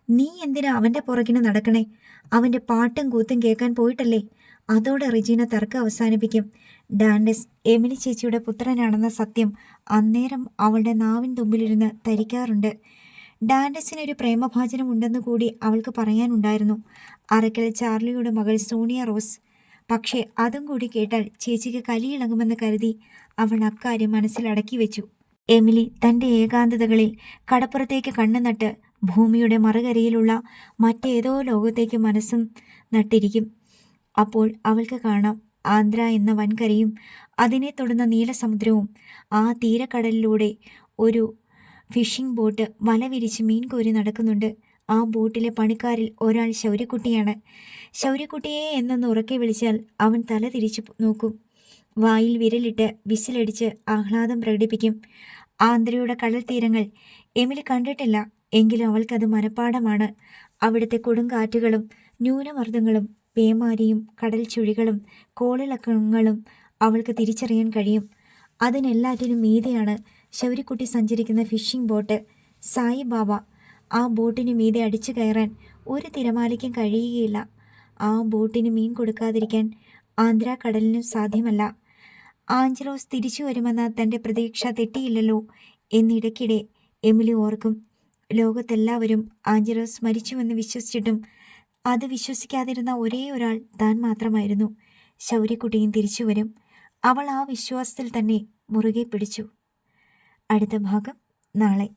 നീ എന്തിനാ അവൻ്റെ പുറകിന് നടക്കണേ? അവൻ്റെ പാട്ടും കൂത്തും കേൾക്കാൻ പോയിട്ടല്ലേ? അതോടെ റെജീന തർക്കം അവസാനിപ്പിക്കും. ഡാൻഡസ് എമിലി ചേച്ചിയുടെ പുത്രനാണെന്ന സത്യം അന്നേരം അവളുടെ നാവിൻ തുമ്പിലിരുന്ന് തരിക്കാറുണ്ട്. ഡാൻഡസിനൊരു പ്രേമഭാചനം ഉണ്ടെന്നു കൂടി അവൾക്ക് പറയാനുണ്ടായിരുന്നു. അറക്കൽ ചാർലിയുടെ മകൾ സോണിയ റോസ്. പക്ഷേ അതും കൂടി കേട്ടാൽ ചേച്ചിക്ക് കലിയിളകുമെന്ന് കരുതി അവൾ അക്കാര്യം മനസ്സിലടക്കി വെച്ചു. എമിലി തൻ്റെ ഏകാന്തതകളിൽ കടപ്പുറത്തേക്ക് കണ്ണു നട്ട് ഭൂമിയുടെ മറുകരയിലുള്ള മറ്റേതോ ലോകത്തേക്ക് മനസ്സും നട്ടിരിക്കും. അപ്പോൾ അവൾക്ക് കാണാം ആന്ധ്ര എന്ന വൻകരയും അതിനെ തൊടുന്ന നീലസമുദ്രവും. ആ തീരക്കടലിലൂടെ ഒരു ഫിഷിംഗ് ബോട്ട് വല വിരിച്ച് മീൻ കോരി നടക്കുന്നുണ്ട്. ആ ബോട്ടിലെ പണിക്കാരിൽ ഒരാൾ ശൗര്യക്കുട്ടിയാണ്. ശൗര്യക്കുട്ടിയെ എന്നൊന്ന് ഉറക്കെ വിളിച്ചാൽ അവൻ തല തിരിച്ചു നോക്കും. വായിൽ വിരലിട്ട് വിസിലടിച്ച് ആഹ്ലാദം പ്രകടിപ്പിക്കും. ആന്ധ്രയുടെ കടൽ തീരങ്ങൾ എമിലി കണ്ടിട്ടില്ല. എങ്കിലും അവൾക്കത് മനപ്പാടമാണ്. അവിടുത്തെ കൊടുങ്കാറ്റുകളും ന്യൂനമർദ്ദങ്ങളും പേമാരിയും കടൽ ചുഴികളും കോളിളക്കങ്ങളും അവൾക്ക് തിരിച്ചറിയാൻ കഴിയും. അതിനെല്ലാറ്റിനും മീതെയാണ് ശൗര്യക്കുട്ടി സഞ്ചരിക്കുന്ന ഫിഷിംഗ് ബോട്ട് സായിബാബ. ആ ബോട്ടിന് മീതെ അടിച്ചു കയറാൻ ഒരു തിരമാലയ്ക്കും കഴിയുകയില്ല. ആ ബോട്ടിന് മീൻ കൊടുക്കാതിരിക്കാൻ ആന്ധ്ര കടലിനും സാധ്യമല്ല. ആഞ്ചലോസ് തിരിച്ചു വരുമെന്ന തൻ്റെ പ്രതീക്ഷ തെറ്റിയില്ലല്ലോ എന്നിടയ്ക്കിടെ എമിലി ഓർക്കും. ലോകത്തെല്ലാവരും ആഞ്ചലോസ് മരിച്ചുവെന്ന് വിശ്വസിച്ചിട്ടും അത് വിശ്വസിക്കാതിരുന്ന ഒരേ ഒരാൾ താൻ മാത്രമായിരുന്നു. ശൗര്യക്കുട്ടിയും തിരിച്ചു വരും. അവൾ ആ വിശ്വാസത്തിൽ തന്നെ മുറുകെ പിടിച്ചു. അടുത്ത ഭാഗം നാളെ.